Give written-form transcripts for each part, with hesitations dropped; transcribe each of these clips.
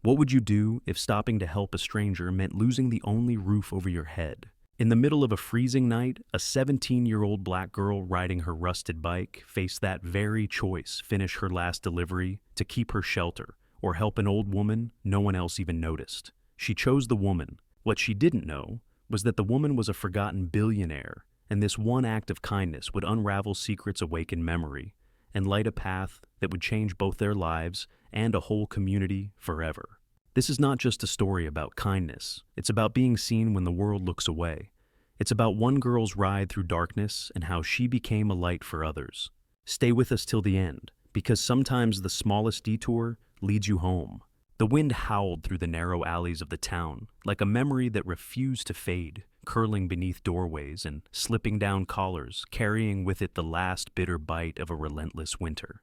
What would you do if stopping to help a stranger meant losing the only roof over your head? In the middle of a freezing night, a 17-year-old black girl riding her rusted bike faced that very choice: finish her last delivery to keep her shelter, or help an old woman no one else even noticed. She chose the woman. What she didn't know was that the woman was a forgotten billionaire, and this one act of kindness would unravel secrets awake in memory and light a path that would change both their lives and a whole community forever. This is not just a story about kindness. It's about being seen when the world looks away. It's about one girl's ride through darkness and how she became a light for others. Stay with us till the end, because sometimes the smallest detour leads you home. The wind howled through the narrow alleys of the town, like a memory that refused to fade, curling beneath doorways and slipping down collars, carrying with it the last bitter bite of a relentless winter.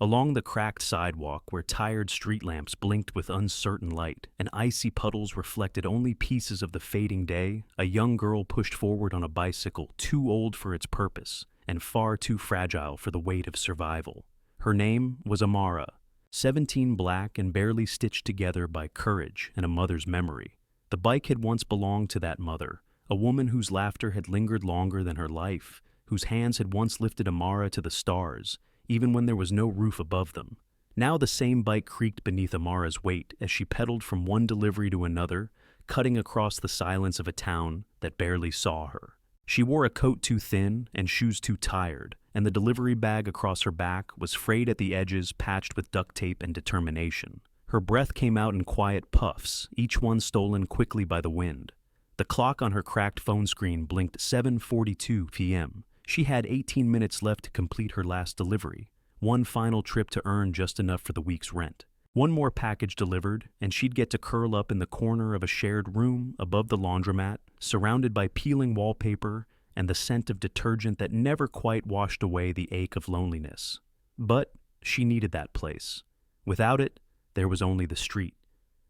Along the cracked sidewalk where tired street lamps blinked with uncertain light and icy puddles reflected only pieces of the fading day, a young girl pushed forward on a bicycle too old for its purpose and far too fragile for the weight of survival. Her name was Amara, 17, black and barely stitched together by courage and a mother's memory. The bike had once belonged to that mother, a woman whose laughter had lingered longer than her life, whose hands had once lifted Amara to the stars, even when there was no roof above them. Now the same bike creaked beneath Amara's weight as she pedaled from one delivery to another, cutting across the silence of a town that barely saw her. She wore a coat too thin and shoes too tired, and the delivery bag across her back was frayed at the edges, patched with duct tape and determination. Her breath came out in quiet puffs, each one stolen quickly by the wind. The clock on her cracked phone screen blinked 7:42 p.m. She had 18 minutes left to complete her last delivery, one final trip to earn just enough for the week's rent. One more package delivered, and she'd get to curl up in the corner of a shared room above the laundromat, surrounded by peeling wallpaper and the scent of detergent that never quite washed away the ache of loneliness. But she needed that place. Without it, there was only the street.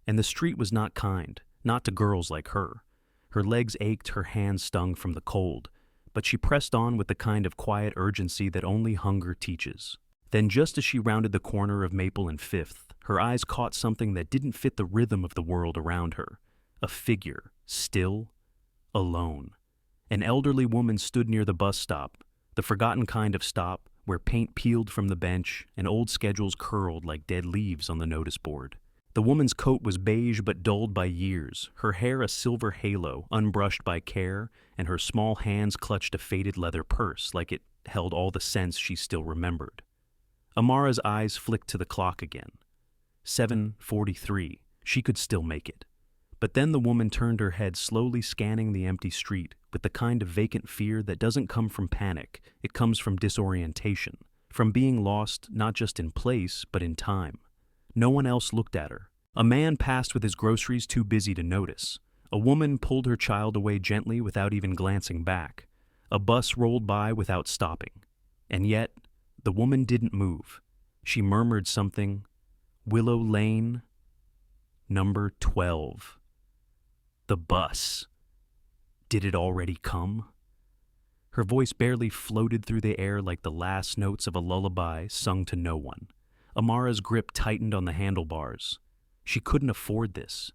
And the street was not kind, not to girls like her. Her legs ached, her hands stung from the cold, but she pressed on with the kind of quiet urgency that only hunger teaches. Then, just as she rounded the corner of Maple and Fifth, her eyes caught something that didn't fit the rhythm of the world around her. A figure, still, alone. An elderly woman stood near the bus stop, the forgotten kind of stop where paint peeled from the bench and old schedules curled like dead leaves on the notice board. The woman's coat was beige but dulled by years, her hair a silver halo, unbrushed by care, and her small hands clutched a faded leather purse like it held all the scents she still remembered. Amara's eyes flicked to the clock again. 7:43. She could still make it. But then the woman turned her head, slowly scanning the empty street with the kind of vacant fear that doesn't come from panic. It comes from disorientation, from being lost not just in place but in time. No one else looked at her. A man passed with his groceries, too busy to notice. A woman pulled her child away gently without even glancing back. A bus rolled by without stopping. And yet, the woman didn't move. She murmured something. Willow Lane, number 12. The bus. Did it already come? Her voice barely floated through the air like the last notes of a lullaby sung to no one. Amara's grip tightened on the handlebars. She couldn't afford this,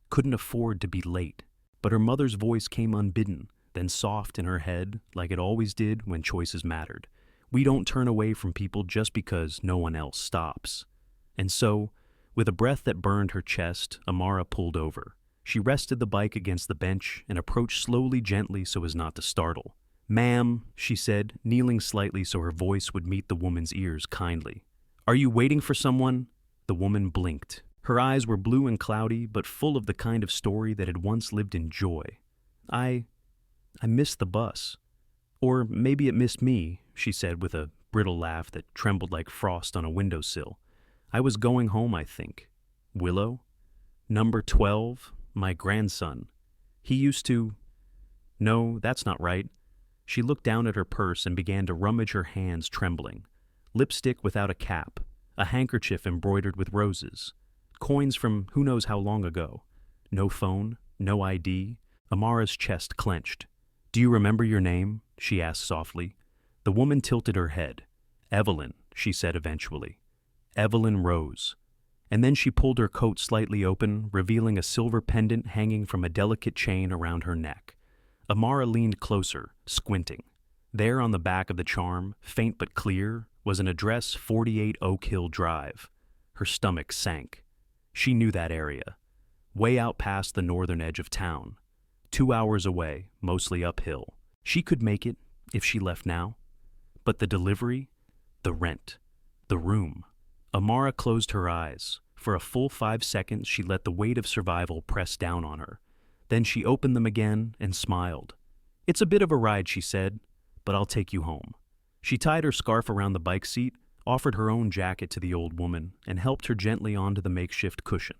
couldn't afford to be late. But her mother's voice came unbidden, then soft in her head, like it always did when choices mattered. We don't turn away from people just because no one else stops. And so, with a breath that burned her chest, Amara pulled over. She rested the bike against the bench and approached slowly, gently so as not to startle. "Ma'am," she said, kneeling slightly so her voice would meet the woman's ears kindly. "Are you waiting for someone?" The woman blinked. Her eyes were blue and cloudy, but full of the kind of story that had once lived in joy. I missed the bus. Or maybe it missed me," she said with a brittle laugh that trembled like frost on a windowsill. "I was going home, I think." "Willow? Number 12? My grandson. He used to—" "No, that's not right." She looked down at her purse and began to rummage, her hands trembling. Lipstick without a cap, a handkerchief embroidered with roses, coins from who knows how long ago. No phone, no ID. Amara's chest clenched. "Do you remember your name?" she asked softly. The woman tilted her head. "Evelyn," she said eventually. "Evelyn Rose." And then she pulled her coat slightly open, revealing a silver pendant hanging from a delicate chain around her neck. Amara leaned closer, squinting. There on the back of the charm, faint but clear, was an address 48 Oak Hill Drive. Her stomach sank. She knew that area. Way out past the northern edge of town. 2 hours away, mostly uphill. She could make it if she left now. But the delivery, the rent, the room. Amara closed her eyes. For a full 5 seconds, she let the weight of survival press down on her. Then she opened them again and smiled. "It's a bit of a ride," she said, "but I'll take you home." She tied her scarf around the bike seat, offered her own jacket to the old woman, and helped her gently onto the makeshift cushion.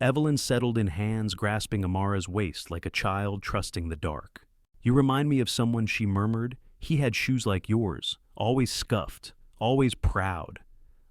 Evelyn settled in, hands grasping Amara's waist like a child trusting the dark. "You remind me of someone," she murmured. "He had shoes like yours, always scuffed, always proud."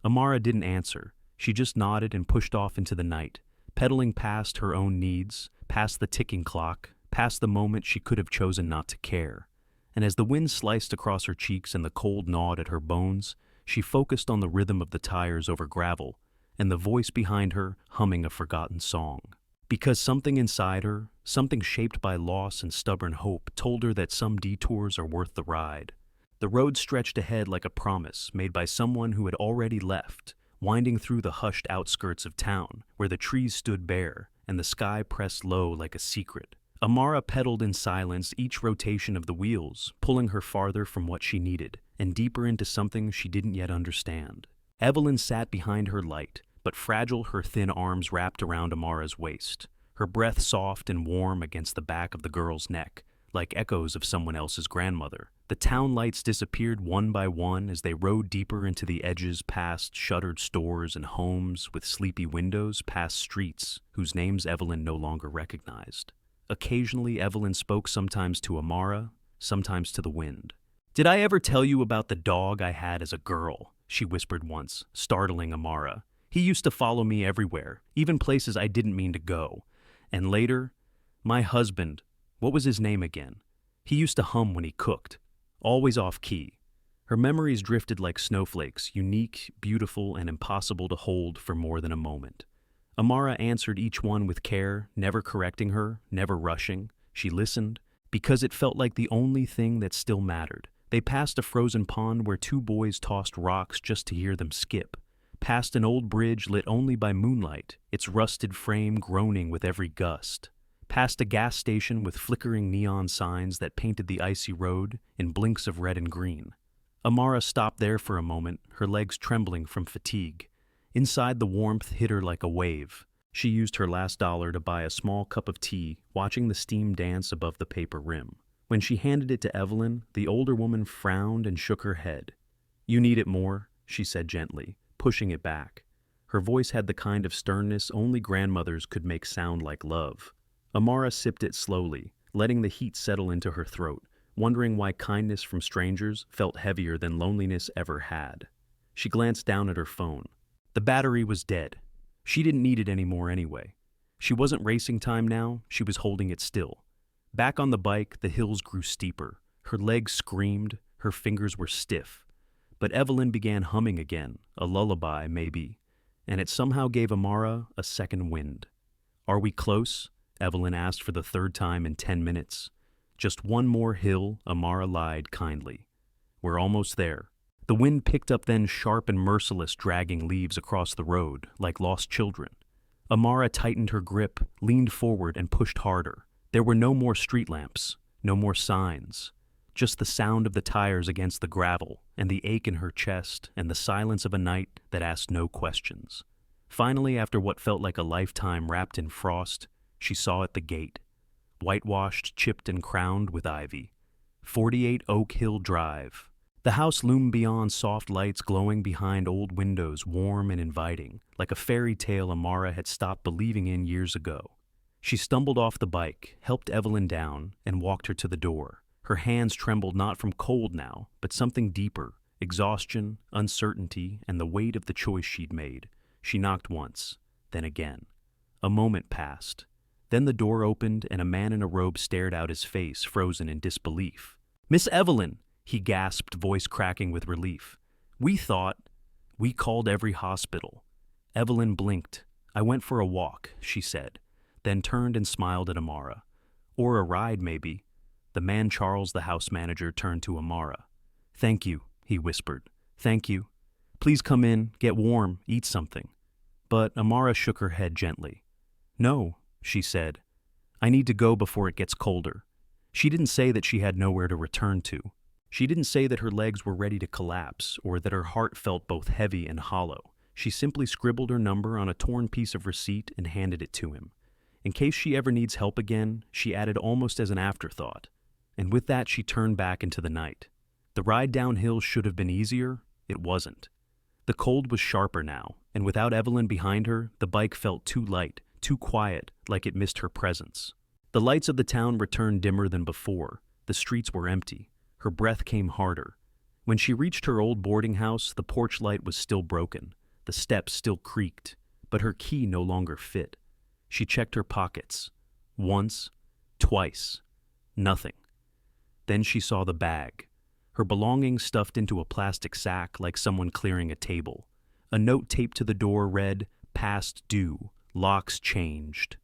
Amara didn't answer. She just nodded and pushed off into the night, pedaling past her own needs, past the ticking clock, past the moment she could have chosen not to care. And as the wind sliced across her cheeks and the cold gnawed at her bones, she focused on the rhythm of the tires over gravel and the voice behind her humming a forgotten song. Because something inside her, something shaped by loss and stubborn hope, told her that some detours are worth the ride. The road stretched ahead like a promise made by someone who had already left, winding through the hushed outskirts of town, where the trees stood bare and the sky pressed low like a secret. Amara pedaled in silence, each rotation of the wheels pulling her farther from what she needed and deeper into something she didn't yet understand. Evelyn sat behind her, light but fragile, her thin arms wrapped around Amara's waist, her breath soft and warm against the back of the girl's neck, like echoes of someone else's grandmother. The town lights disappeared one by one as they rode deeper into the edges, past shuttered stores and homes with sleepy windows, past streets whose names Evelyn no longer recognized. Occasionally, Evelyn spoke, sometimes to Amara, sometimes to the wind. "Did I ever tell you about the dog I had as a girl?" she whispered once, startling Amara. "He used to follow me everywhere, even places I didn't mean to go. And later, my husband, what was his name again? He used to hum when he cooked, always off key." Her memories drifted like snowflakes, unique, beautiful, and impossible to hold for more than a moment. Amara answered each one with care, never correcting her, never rushing. She listened, because it felt like the only thing that still mattered. They passed a frozen pond where two boys tossed rocks just to hear them skip. Past an old bridge lit only by moonlight, its rusted frame groaning with every gust. Past a gas station with flickering neon signs that painted the icy road in blinks of red and green. Amara stopped there for a moment, her legs trembling from fatigue. Inside, the warmth hit her like a wave. She used her last dollar to buy a small cup of tea, watching the steam dance above the paper rim. When she handed it to Evelyn, the older woman frowned and shook her head. "You need it more," she said gently, pushing it back. Her voice had the kind of sternness only grandmothers could make sound like love. Amara sipped it slowly, letting the heat settle into her throat, wondering why kindness from strangers felt heavier than loneliness ever had. She glanced down at her phone. The battery was dead. She didn't need it anymore anyway. She wasn't racing time now, she was holding it still. Back on the bike, the hills grew steeper. Her legs screamed, her fingers were stiff. But Evelyn began humming again, a lullaby maybe, and it somehow gave Amara a second wind. "Are we close?" Evelyn asked for the third time in 10 minutes. "Just one more hill," Amara lied kindly. "We're almost there." The wind picked up then, sharp and merciless, dragging leaves across the road like lost children. Amara tightened her grip, leaned forward, and pushed harder. There were no more street lamps, no more signs. Just the sound of the tires against the gravel, and the ache in her chest, and the silence of a night that asked no questions. Finally, after what felt like a lifetime wrapped in frost, she saw at the gate. Whitewashed, chipped, and crowned with ivy. 48 Oak Hill Drive. The house loomed beyond, soft lights glowing behind old windows, warm and inviting, like a fairy tale Amara had stopped believing in years ago. She stumbled off the bike, helped Evelyn down, and walked her to the door. Her hands trembled not from cold now, but something deeper, exhaustion, uncertainty, and the weight of the choice she'd made. She knocked once, then again. A moment passed. Then the door opened, and a man in a robe stared out, his face frozen in disbelief. "Miss Evelyn!" he gasped, voice cracking with relief. We called every hospital." Evelyn blinked. "I went for a walk," she said, then turned and smiled at Amara. "Or a ride, maybe." The man Charles, the house manager, turned to Amara. "Thank you," he whispered. "Thank you. Please come in, get warm, eat something." But Amara shook her head gently. "No," she said. "I need to go before it gets colder." She didn't say that she had nowhere to return to. She didn't say that her legs were ready to collapse or that her heart felt both heavy and hollow. She simply scribbled her number on a torn piece of receipt and handed it to him. In case she ever needs help again, she added almost as an afterthought. And with that, she turned back into the night. The ride downhill should have been easier. It wasn't. The cold was sharper now, and without Evelyn behind her, the bike felt too light, too quiet, like it missed her presence. The lights of the town returned dimmer than before. The streets were empty. Her breath came harder. When she reached her old boarding house, the porch light was still broken. The steps still creaked, but her key no longer fit. She checked her pockets. Once, twice. Nothing. Then she saw the bag. Her belongings stuffed into a plastic sack like someone clearing a table. A note taped to the door read, "Past due. Locks changed."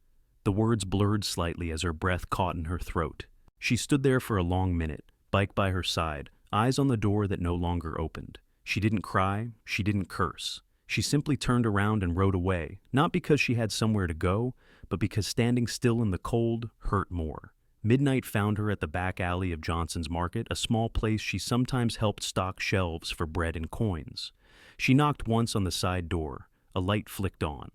The words blurred slightly as her breath caught in her throat. She stood there for a long minute, bike by her side, eyes on the door that no longer opened. She didn't cry. She didn't curse. She simply turned around and rode away, not because she had somewhere to go, but because standing still in the cold hurt more. Midnight found her at the back alley of Johnson's Market, a small place she sometimes helped stock shelves for bread and coins. She knocked once on the side door. A light flicked on.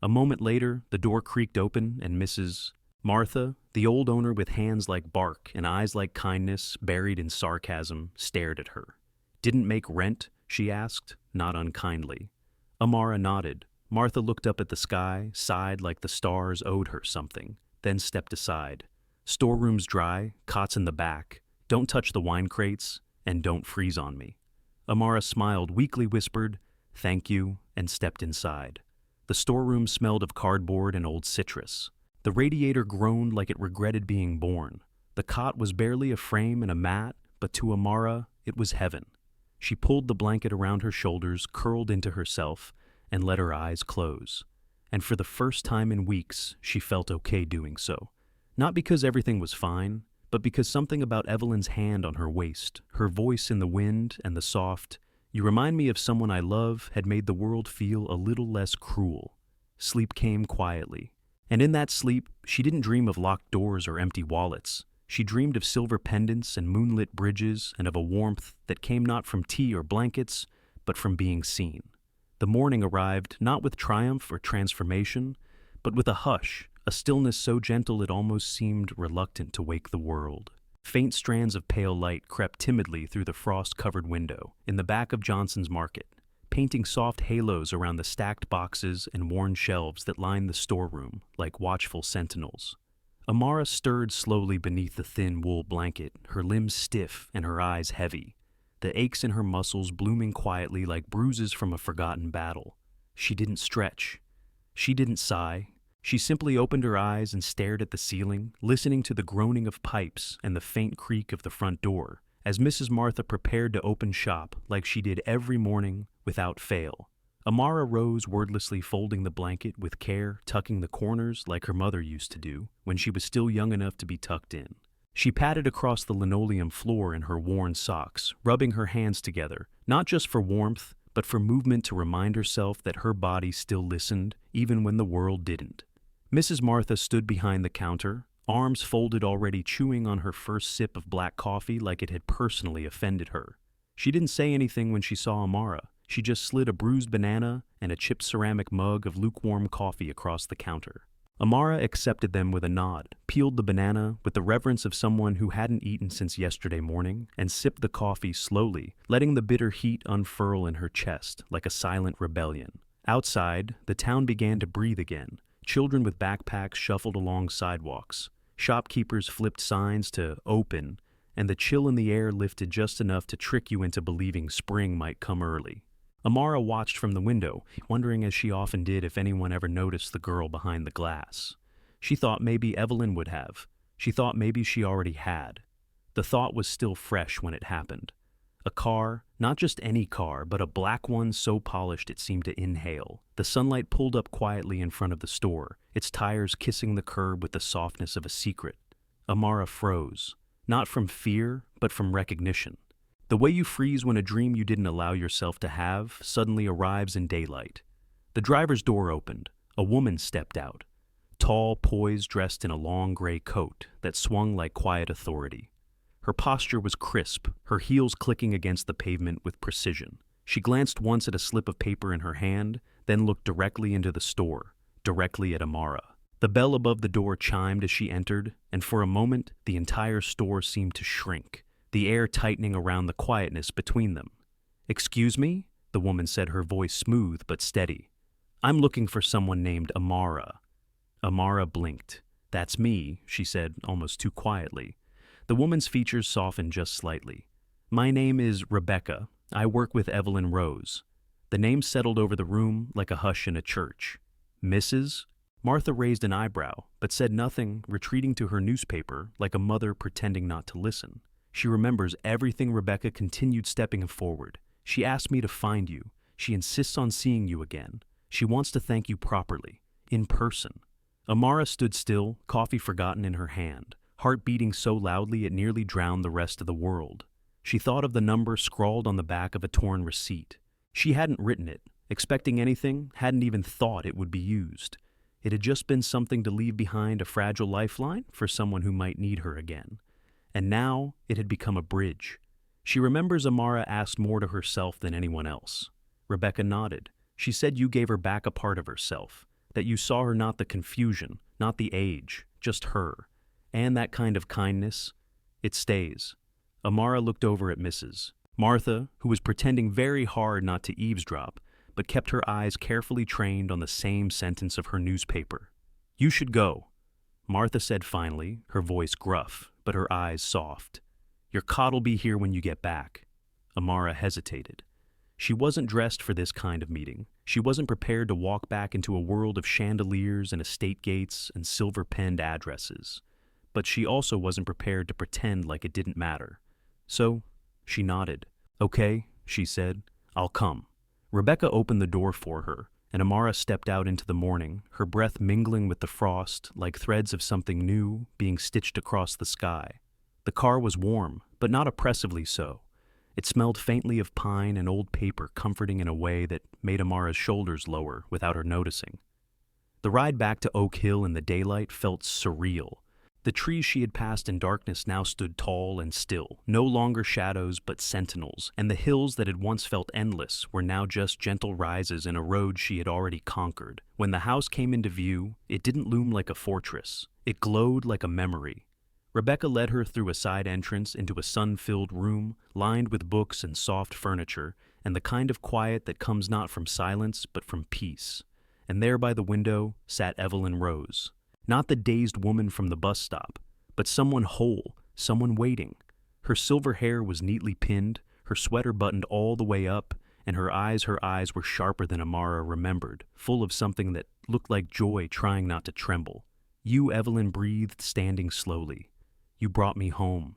A moment later, the door creaked open and Mrs. Martha, the old owner with hands like bark and eyes like kindness buried in sarcasm, stared at her. "Didn't make rent?" she asked, not unkindly. Amara nodded. Martha looked up at the sky, sighed like the stars owed her something, then stepped aside. "Storeroom's dry, cots in the back. Don't touch the wine crates, and don't freeze on me." Amara smiled, weakly whispered, "Thank you," and stepped inside. The storeroom smelled of cardboard and old citrus. The radiator groaned like it regretted being born. The cot was barely a frame and a mat, but to Amara, it was heaven. She pulled the blanket around her shoulders, curled into herself, and let her eyes close. And for the first time in weeks, she felt okay doing so. Not because everything was fine, but because something about Evelyn's hand on her waist, her voice in the wind, and the soft, "You remind me of someone I love," had made the world feel a little less cruel. Sleep came quietly. And in that sleep, she didn't dream of locked doors or empty wallets. She dreamed of silver pendants and moonlit bridges and of a warmth that came not from tea or blankets, but from being seen. The morning arrived not with triumph or transformation, but with a hush, a stillness so gentle it almost seemed reluctant to wake the world. Faint strands of pale light crept timidly through the frost-covered window in the back of Johnson's Market, painting soft halos around the stacked boxes and worn shelves that lined the storeroom like watchful sentinels. Amara stirred slowly beneath the thin wool blanket, her limbs stiff and her eyes heavy, the aches in her muscles blooming quietly like bruises from a forgotten battle. She didn't stretch. She didn't sigh. She simply opened her eyes and stared at the ceiling, listening to the groaning of pipes and the faint creak of the front door, as Mrs. Martha prepared to open shop like she did every morning without fail. Amara rose wordlessly, folding the blanket with care, tucking the corners like her mother used to do when she was still young enough to be tucked in. She patted across the linoleum floor in her worn socks, rubbing her hands together, not just for warmth, but for movement to remind herself that her body still listened, even when the world didn't. Mrs. Martha stood behind the counter, arms folded, already chewing on her first sip of black coffee like it had personally offended her. She didn't say anything when she saw Amara. She just slid a bruised banana and a chipped ceramic mug of lukewarm coffee across the counter. Amara accepted them with a nod, peeled the banana with the reverence of someone who hadn't eaten since yesterday morning, and sipped the coffee slowly, letting the bitter heat unfurl in her chest like a silent rebellion. Outside, the town began to breathe again. Children with backpacks shuffled along sidewalks. Shopkeepers flipped signs to "open," and the chill in the air lifted just enough to trick you into believing spring might come early. Amara watched from the window, wondering as she often did if anyone ever noticed the girl behind the glass. She thought maybe Evelyn would have. She thought maybe she already had. The thought was still fresh when it happened. A car, not just any car, but a black one so polished it seemed to inhale. The sunlight pulled up quietly in front of the store, its tires kissing the curb with the softness of a secret. Amara froze, not from fear, but from recognition. The way you freeze when a dream you didn't allow yourself to have suddenly arrives in daylight. The driver's door opened. A woman stepped out, tall, poised, dressed in a long gray coat that swung like quiet authority. Her posture was crisp, her heels clicking against the pavement with precision. She glanced once at a slip of paper in her hand, then looked directly into the store, directly at Amara. The bell above the door chimed as she entered, and for a moment the entire store seemed to shrink, the air tightening around the quietness between them. "Excuse me?" the woman said, her voice smooth but steady. "I'm looking for someone named Amara." Amara blinked. "That's me," she said, almost too quietly. The woman's features softened just slightly. "My name is Rebecca. I work with Evelyn Rose." The name settled over the room like a hush in a church. "Mrs.?" Martha raised an eyebrow, but said nothing, retreating to her newspaper like a mother pretending not to listen. "She remembers everything." Rebecca continued, stepping forward. "She asked me to find you. She insists on seeing you again. She wants to thank you properly, in person." Amara stood still, coffee forgotten in her hand, heart beating so loudly it nearly drowned the rest of the world. She thought of the number scrawled on the back of a torn receipt. She hadn't written it, expecting anything, hadn't even thought it would be used. It had just been something to leave behind, a fragile lifeline for someone who might need her again. And now it had become a bridge. She remembers Amara asked more to herself than anyone else. Rebecca nodded. She said you gave her back a part of herself, that you saw her, not the confusion, not the age, just her. And that kind of kindness, it stays. Amara looked over at Mrs. Martha, who was pretending very hard not to eavesdrop, but kept her eyes carefully trained on the same sentence of her newspaper. "You should go," Martha said finally, her voice gruff, but her eyes soft. "Your cot'll be here when you get back." Amara hesitated. She wasn't dressed for this kind of meeting. She wasn't prepared to walk back into a world of chandeliers and estate gates and silver-penned addresses. But she also wasn't prepared to pretend like it didn't matter. So, she nodded. "Okay," she said, "I'll come." Rebecca opened the door for her, and Amara stepped out into the morning, her breath mingling with the frost like threads of something new being stitched across the sky. The car was warm, but not oppressively so. It smelled faintly of pine and old paper, comforting in a way that made Amara's shoulders lower without her noticing. The ride back to Oak Hill in the daylight felt surreal. The trees she had passed in darkness now stood tall and still, no longer shadows but sentinels, and the hills that had once felt endless were now just gentle rises in a road she had already conquered. When the house came into view, it didn't loom like a fortress. It glowed like a memory. Rebecca led her through a side entrance into a sun-filled room, lined with books and soft furniture, and the kind of quiet that comes not from silence but from peace. And there by the window sat Evelyn Rose. Not the dazed woman from the bus stop, but someone whole, someone waiting. Her silver hair was neatly pinned, her sweater buttoned all the way up, and her eyes were sharper than Amara remembered, full of something that looked like joy trying not to tremble. "You," Evelyn breathed, standing slowly. "You brought me home."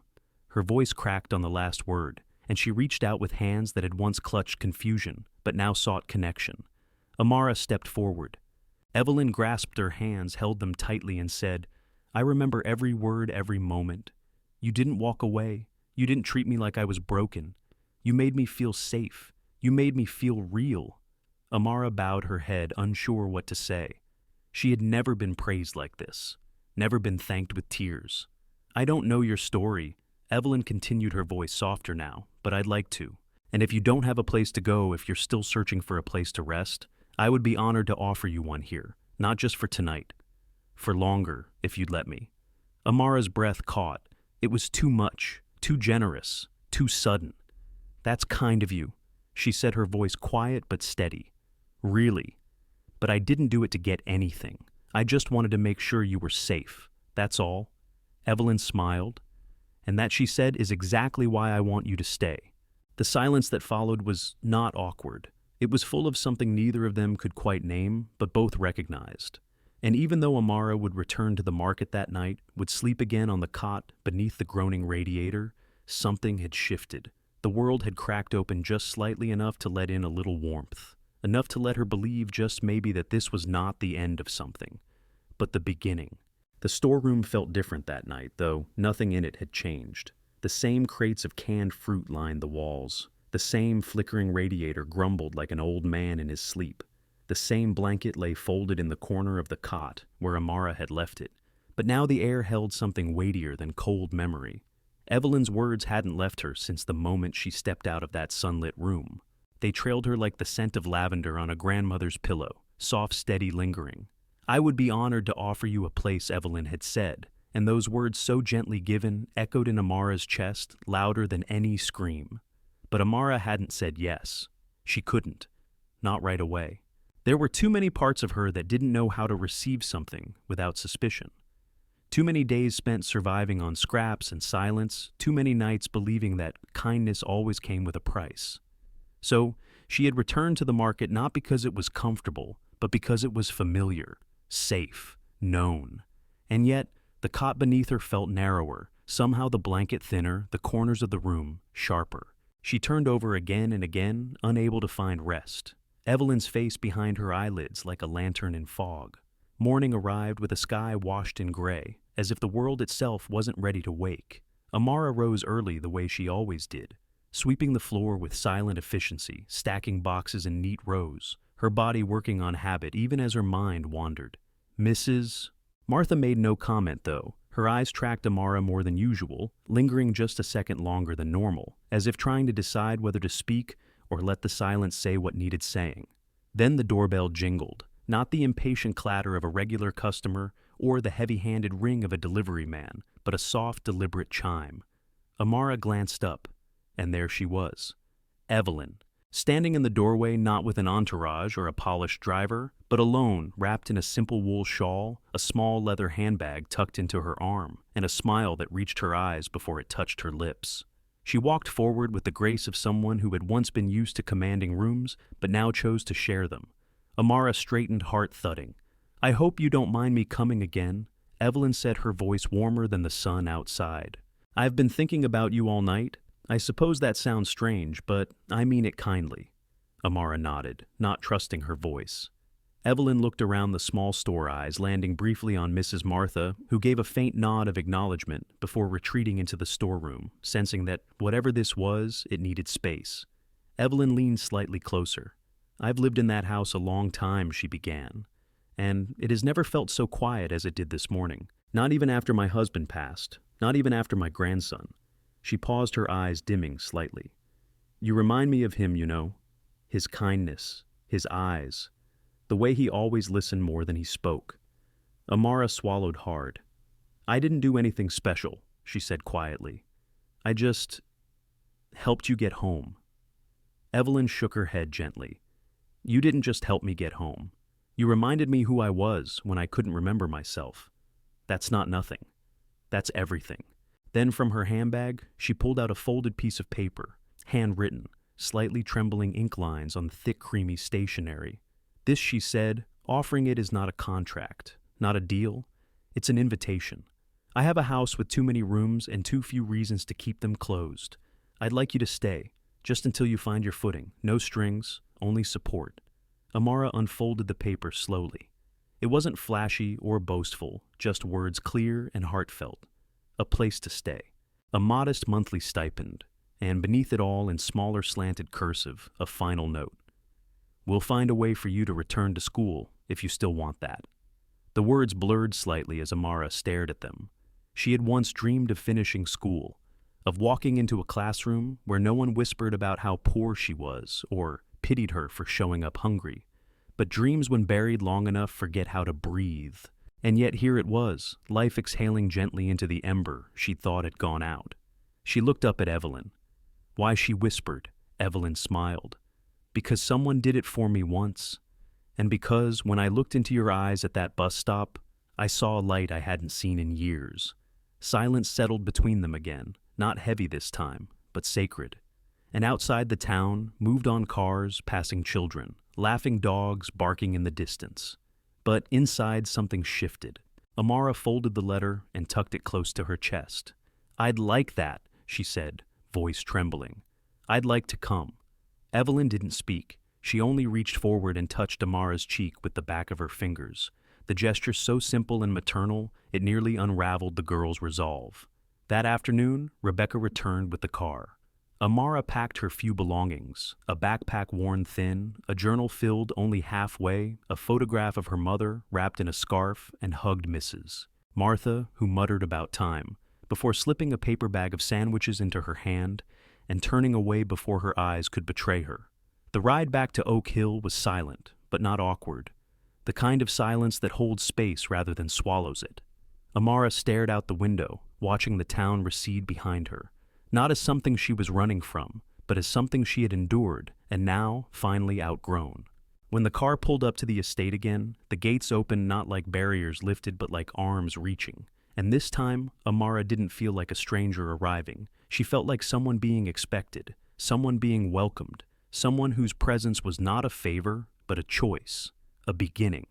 Her voice cracked on the last word, and she reached out with hands that had once clutched confusion, but now sought connection. Amara stepped forward. Evelyn grasped her hands, held them tightly, and said, "I remember every word, every moment. You didn't walk away. You didn't treat me like I was broken. You made me feel safe. You made me feel real." Amara bowed her head, unsure what to say. She had never been praised like this, never been thanked with tears. "I don't know your story," Evelyn continued, her voice softer now, "but I'd like to. And if you don't have a place to go, if you're still searching for a place to rest, I would be honored to offer you one here, not just for tonight. For longer, if you'd let me." Amara's breath caught. It was too much, too generous, too sudden. "That's kind of you," she said, her voice quiet but steady. "Really. But I didn't do it to get anything. I just wanted to make sure you were safe. That's all." Evelyn smiled. "And that," she said, "is exactly why I want you to stay." The silence that followed was not awkward. It was full of something neither of them could quite name, but both recognized. And even though Amara would return to the market that night, would sleep again on the cot beneath the groaning radiator, something had shifted. The world had cracked open just slightly enough to let in a little warmth, enough to let her believe just maybe that this was not the end of something, but the beginning. The storeroom felt different that night, though nothing in it had changed. The same crates of canned fruit lined the walls. The same flickering radiator grumbled like an old man in his sleep. The same blanket lay folded in the corner of the cot where Amara had left it. But now the air held something weightier than cold memory. Evelyn's words hadn't left her since the moment she stepped out of that sunlit room. They trailed her like the scent of lavender on a grandmother's pillow, soft, steady, lingering. "I would be honored to offer you a place," Evelyn had said, and those words so gently given echoed in Amara's chest louder than any scream. But Amara hadn't said yes. She couldn't. Not right away. There were too many parts of her that didn't know how to receive something without suspicion. Too many days spent surviving on scraps and silence, too many nights believing that kindness always came with a price. So she had returned to the market not because it was comfortable, but because it was familiar, safe, known. And yet, the cot beneath her felt narrower, somehow the blanket thinner, the corners of the room sharper. She turned over again and again, unable to find rest. Evelyn's face behind her eyelids like a lantern in fog. Morning arrived with a sky washed in gray, as if the world itself wasn't ready to wake. Amara rose early the way she always did, sweeping the floor with silent efficiency, stacking boxes in neat rows, her body working on habit even as her mind wandered. "Mrs.?" Martha made no comment, though. Her eyes tracked Amara more than usual, lingering just a second longer than normal, as if trying to decide whether to speak or let the silence say what needed saying. Then the doorbell jingled, not the impatient clatter of a regular customer or the heavy-handed ring of a delivery man, but a soft, deliberate chime. Amara glanced up, and there she was, Evelyn, standing in the doorway not with an entourage or a polished driver, but alone, wrapped in a simple wool shawl, a small leather handbag tucked into her arm, and a smile that reached her eyes before it touched her lips. She walked forward with the grace of someone who had once been used to commanding rooms, but now chose to share them. Amara straightened, heart thudding. "I hope you don't mind me coming again," Evelyn said, her voice warmer than the sun outside. "I've been thinking about you all night. I suppose that sounds strange, but I mean it kindly." Amara nodded, not trusting her voice. Evelyn looked around the small store, eyes landing briefly on Mrs. Martha, who gave a faint nod of acknowledgement before retreating into the storeroom, sensing that whatever this was, it needed space. Evelyn leaned slightly closer. "I've lived in that house a long time," she began, "and it has never felt so quiet as it did this morning. Not even after my husband passed, not even after my grandson." She paused, her eyes dimming slightly. "You remind me of him, you know. His kindness, his eyes, the way he always listened more than he spoke." Amara swallowed hard. "I didn't do anything special," she said quietly. "I just helped you get home." Evelyn shook her head gently. "You didn't just help me get home. You reminded me who I was when I couldn't remember myself. That's not nothing. That's everything." Then from her handbag, she pulled out a folded piece of paper, handwritten, slightly trembling ink lines on thick, creamy stationery. "This," she said, offering it, "is not a contract, not a deal. It's an invitation. I have a house with too many rooms and too few reasons to keep them closed. I'd like you to stay, just until you find your footing. No strings, only support." Amara unfolded the paper slowly. It wasn't flashy or boastful, just words clear and heartfelt. A place to stay, a modest monthly stipend, and beneath it all in smaller slanted cursive, a final note. "We'll find a way for you to return to school if you still want that." The words blurred slightly as Amara stared at them. She had once dreamed of finishing school, of walking into a classroom where no one whispered about how poor she was or pitied her for showing up hungry. But dreams, when buried long enough, forget how to breathe. And yet here it was, life exhaling gently into the ember she thought had gone out. She looked up at Evelyn. "Why," she whispered. Evelyn smiled. "Because someone did it for me once. And because, when I looked into your eyes at that bus stop, I saw a light I hadn't seen in years." Silence settled between them again, not heavy this time, but sacred. And outside the town, moved on cars, passing children, laughing dogs barking in the distance. But inside, something shifted. Amara folded the letter and tucked it close to her chest. "I'd like that," she said, voice trembling. I'd like to come. Evelyn didn't speak. She only reached forward and touched Amara's cheek with the back of her fingers. The gesture so simple and maternal, it nearly unraveled the girl's resolve. That afternoon, Rebecca returned with the car. Amara packed her few belongings, a backpack worn thin, a journal filled only halfway, a photograph of her mother wrapped in a scarf, and hugged Mrs. Martha, who muttered about time, before slipping a paper bag of sandwiches into her hand and turning away before her eyes could betray her. The ride back to Oak Hill was silent, but not awkward, the kind of silence that holds space rather than swallows it. Amara stared out the window, watching the town recede behind her, not as something she was running from, but as something she had endured and now finally outgrown. When the car pulled up to the estate again, the gates opened not like barriers lifted but like arms reaching. And this time, Amara didn't feel like a stranger arriving. She felt like someone being expected, someone being welcomed, someone whose presence was not a favor, but a choice, a beginning.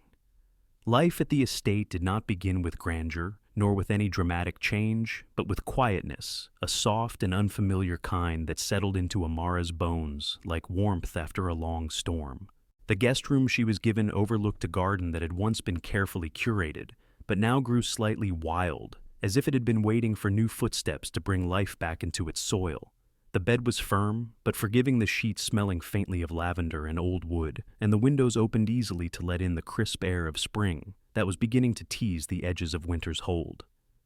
Life at the estate did not begin with grandeur, nor with any dramatic change, but with quietness, a soft and unfamiliar kind that settled into Amara's bones like warmth after a long storm. The guest room she was given overlooked a garden that had once been carefully curated, but now grew slightly wild, as if it had been waiting for new footsteps to bring life back into its soil. The bed was firm, but forgiving, the sheets smelling faintly of lavender and old wood, and the windows opened easily to let in the crisp air of spring that was beginning to tease the edges of winter's hold.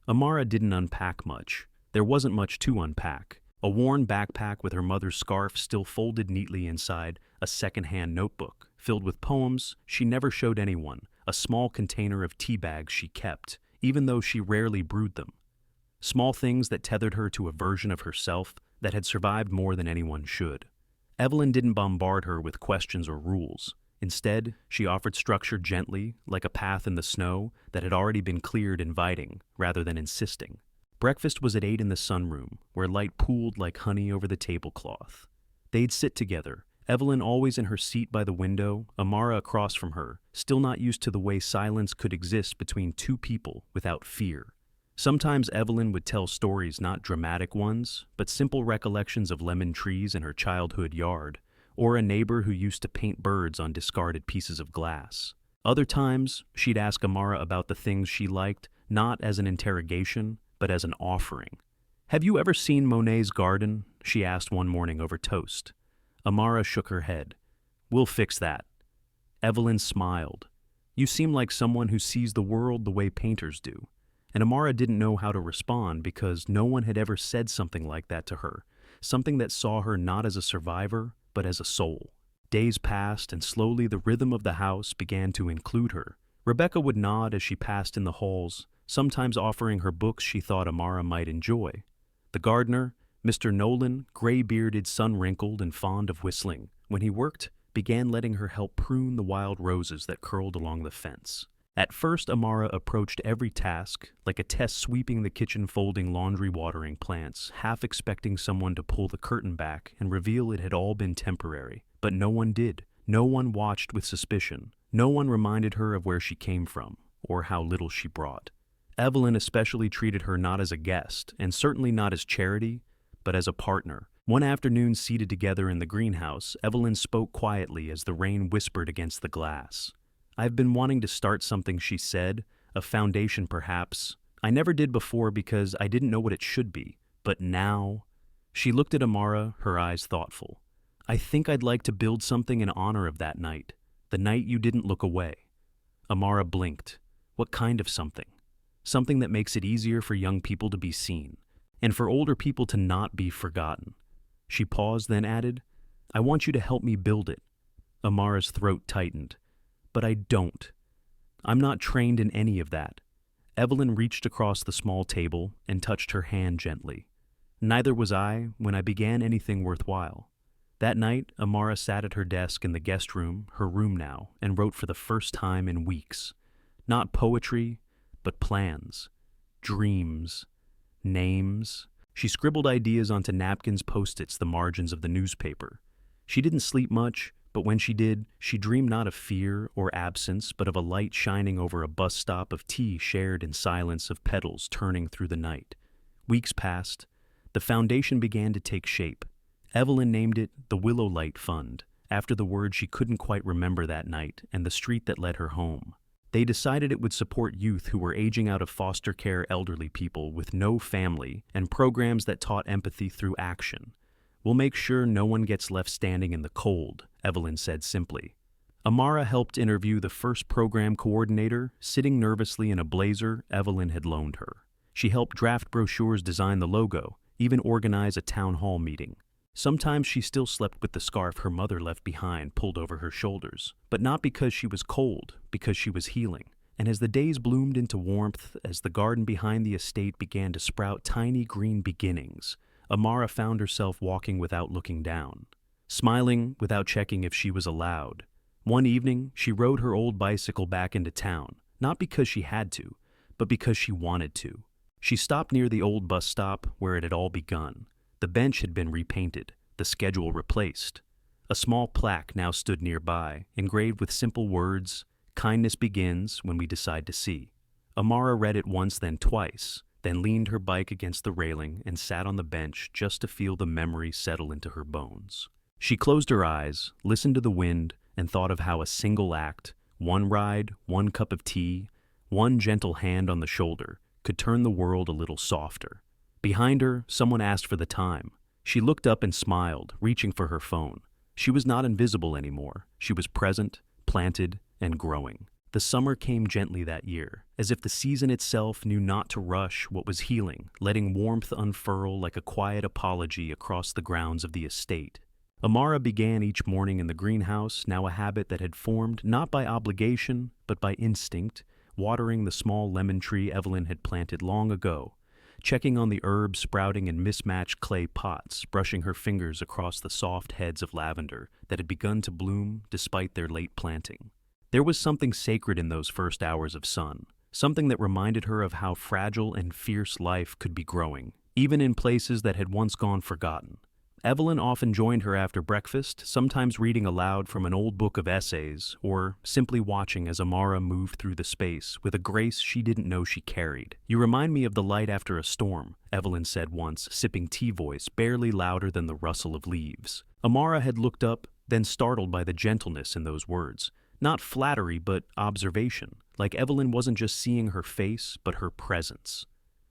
Amara didn't unpack much. There wasn't much to unpack. A worn backpack with her mother's scarf still folded neatly inside a second-hand notebook, filled with poems she never showed anyone, a small container of tea bags she kept, even though she rarely brewed them. Small things that tethered her to a version of herself that had survived more than anyone should. Evelyn didn't bombard her with questions or rules. Instead, she offered structure gently, like a path in the snow that had already been cleared, inviting, rather than insisting. Breakfast was at 8 in the sunroom, where light pooled like honey over the tablecloth. They'd sit together, Evelyn always in her seat by the window, Amara across from her, still not used to the way silence could exist between two people without fear. Sometimes Evelyn would tell stories, not dramatic ones, but simple recollections of lemon trees in her childhood yard, or a neighbor who used to paint birds on discarded pieces of glass. Other times, she'd ask Amara about the things she liked, not as an interrogation, but as an offering. "Have you ever seen Monet's garden?" she asked one morning over toast. Amara shook her head. "We'll fix that." Evelyn smiled. "You seem like someone who sees the world the way painters do." And Amara didn't know how to respond because no one had ever said something like that to her, something that saw her not as a survivor, but as a soul. Days passed, and slowly the rhythm of the house began to include her. Rebecca would nod as she passed in the halls, sometimes offering her books she thought Amara might enjoy. The gardener, Mr. Nolan, gray-bearded, sun-wrinkled, and fond of whistling, when he worked, began letting her help prune the wild roses that curled along the fence. At first, Amara approached every task, like a test sweeping the kitchen, folding laundry, watering plants, half expecting someone to pull the curtain back and reveal it had all been temporary. But no one did. No one watched with suspicion. No one reminded her of where she came from, or how little she brought. Evelyn especially treated her not as a guest, and certainly not as charity, but as a partner. One afternoon, seated together in the greenhouse, Evelyn spoke quietly as the rain whispered against the glass. "I've been wanting to start something," she said, "a foundation perhaps. I never did before because I didn't know what it should be. But now—" She looked at Amara, her eyes thoughtful. "I think I'd like to build something in honor of that night, the night you didn't look away." Amara blinked. "What kind of something?" "Something that makes it easier for young people to be seen, and for older people to not be forgotten." She paused, then added, "I want you to help me build it." Amara's throat tightened. "But I don't. I'm not trained in any of that." Evelyn reached across the small table and touched her hand gently. "Neither was I when I began anything worthwhile." That night, Amara sat at her desk in the guest room, her room now, and wrote for the first time in weeks. Not poetry, but plans, dreams, names. She scribbled ideas onto napkins, post-its, the margins of the newspaper. She didn't sleep much, but when she did, she dreamed not of fear or absence, but of a light shining over a bus stop, of tea shared in silence, of petals turning through the night. Weeks passed. The foundation began to take shape. Evelyn named it the Willow Light Fund, after the word she couldn't quite remember that night and the street that led her home. They decided it would support youth who were aging out of foster care, elderly people with no family, and programs that taught empathy through action. "We'll make sure no one gets left standing in the cold," Evelyn said simply. Amara helped interview the first program coordinator, sitting nervously in a blazer Evelyn had loaned her. She helped draft brochures, design the logo, even organize a town hall meeting. Sometimes she still slept with the scarf her mother left behind pulled over her shoulders, but not because she was cold, because she was healing. And as the days bloomed into warmth, as the garden behind the estate began to sprout tiny green beginnings, Amara found herself walking without looking down, smiling without checking if she was allowed. One evening, she rode her old bicycle back into town, not because she had to, but because she wanted to. She stopped near the old bus stop where it had all begun. The bench had been repainted, the schedule replaced. A small plaque now stood nearby, engraved with simple words, "Kindness begins when we decide to see." Amara read it once, then twice, then leaned her bike against the railing and sat on the bench just to feel the memory settle into her bones. She closed her eyes, listened to the wind, and thought of how a single act, one ride, one cup of tea, one gentle hand on the shoulder, could turn the world a little softer. Behind her, someone asked for the time. She looked up and smiled, reaching for her phone. She was not invisible anymore. She was present, planted, and growing. The summer came gently that year, as if the season itself knew not to rush what was healing, letting warmth unfurl like a quiet apology across the grounds of the estate. Amara began each morning in the greenhouse, now a habit that had formed not by obligation, but by instinct, watering the small lemon tree Evelyn had planted long ago, checking on the herbs sprouting in mismatched clay pots, brushing her fingers across the soft heads of lavender that had begun to bloom despite their late planting. There was something sacred in those first hours of sun, something that reminded her of how fragile and fierce life could be growing, even in places that had once gone forgotten. Evelyn often joined her after breakfast, sometimes reading aloud from an old book of essays, or simply watching as Amara moved through the space with a grace she didn't know she carried. "You remind me of the light after a storm," Evelyn said once, sipping tea, voice barely louder than the rustle of leaves. Amara had looked up, then startled by the gentleness in those words. Not flattery, but observation, like Evelyn wasn't just seeing her face, but her presence.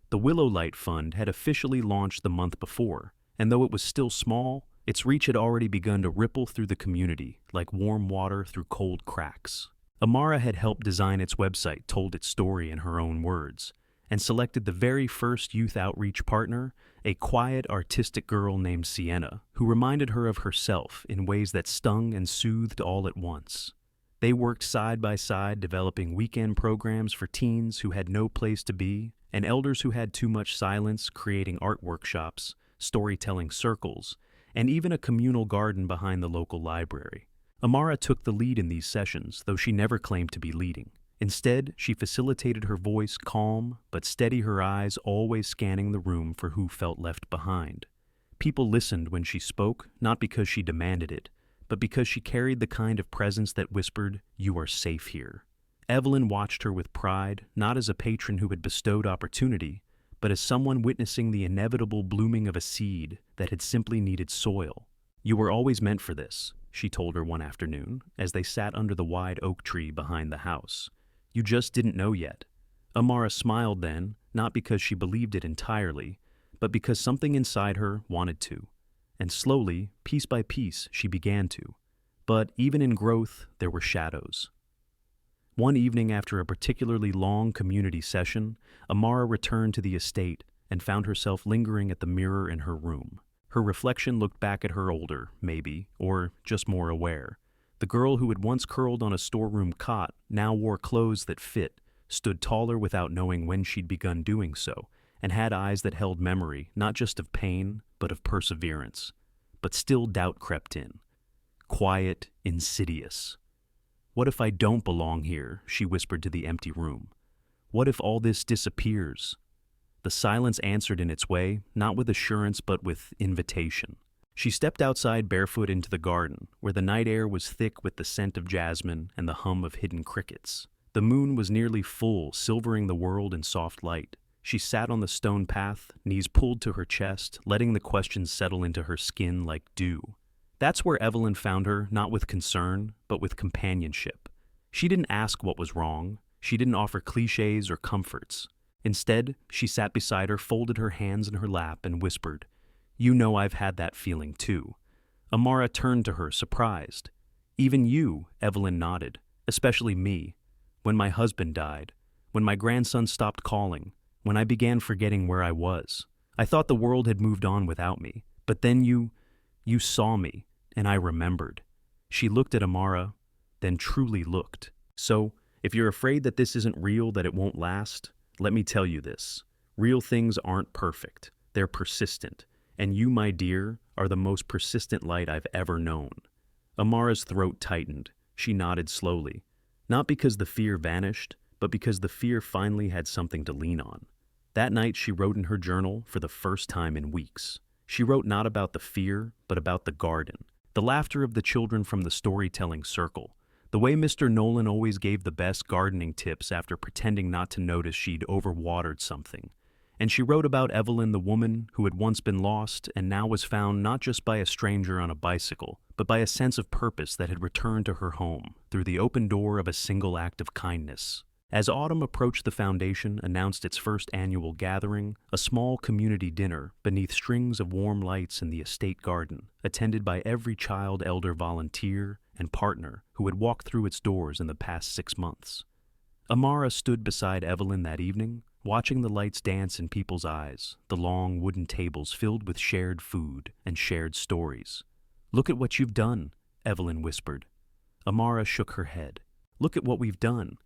The Willow Light Fund had officially launched the month before, and though it was still small, its reach had already begun to ripple through the community, like warm water through cold cracks. Amara had helped design its website, told its story in her own words, and selected the very first youth outreach partner, a quiet, artistic girl named Sienna, who reminded her of herself in ways that stung and soothed all at once. They worked side by side, developing weekend programs for teens who had no place to be, and elders who had too much silence, creating art workshops, storytelling circles, and even a communal garden behind the local library. Amara took the lead in these sessions, though she never claimed to be leading. Instead, she facilitated, her voice calm but steady, her eyes always scanning the room for who felt left behind. People listened when she spoke, not because she demanded it, but because she carried the kind of presence that whispered, "You are safe here." Evelyn watched her with pride, not as a patron who had bestowed opportunity, but as someone witnessing the inevitable blooming of a seed that had simply needed soil. "You were always meant for this," she told her one afternoon, as they sat under the wide oak tree behind the house. "You just didn't know yet." Amara smiled then, not because she believed it entirely, but because something inside her wanted to. And slowly, piece by piece, she began to. But even in growth, there were shadows. One evening after a particularly long community session, Amara returned to the estate and found herself lingering at the mirror in her room. Her reflection looked back at her older, maybe, or just more aware. The girl who had once curled on a storeroom cot now wore clothes that fit, stood taller without knowing when she'd begun doing so, and had eyes that held memory, not just of pain, but of perseverance. But still doubt crept in. Quiet, insidious. "What if I don't belong here?" she whispered to the empty room. "What if all this disappears?" The silence answered in its way, not with assurance but with invitation. She stepped outside barefoot into the garden, where the night air was thick with the scent of jasmine and the hum of hidden crickets. The moon was nearly full, silvering the world in soft light. She sat on the stone path, knees pulled to her chest, letting the questions settle into her skin like dew. That's where Evelyn found her, not with concern, but with companionship. She didn't ask what was wrong. She didn't offer cliches or comforts. Instead, she sat beside her, folded her hands in her lap, and whispered, "You know I've had that feeling too." Amara turned to her, surprised. "Even you," Evelyn nodded, "especially me. When my husband died, when my grandson stopped calling, when I began forgetting where I was. I thought the world had moved on without me. But then you saw me, and I remembered." She looked at Amara, then truly looked. "So, if you're afraid that this isn't real, that it won't last, let me tell you this. Real things aren't perfect. They're persistent. And you, my dear, are the most persistent light I've ever known." Amara's throat tightened. She nodded slowly. Not because the fear vanished, but because the fear finally had something to lean on. That night she wrote in her journal for the first time in weeks. She wrote not about the fear, but about the garden, the laughter of the children from the storytelling circle, the way Mr. Nolan always gave the best gardening tips after pretending not to notice she'd overwatered something. And she wrote about Evelyn, the woman who had once been lost and now was found not just by a stranger on a bicycle, but by a sense of purpose that had returned to her home through the open door of a single act of kindness. As autumn approached, the foundation announced its first annual gathering, a small community dinner beneath strings of warm lights in the estate garden, attended by every child, elder, volunteer, and partner who had walked through its doors in the past 6 months. Amara stood beside Evelyn that evening, watching the lights dance in people's eyes, the long wooden tables filled with shared food and shared stories. "Look at what you've done," Evelyn whispered. Amara shook her head. "Look at what we've done."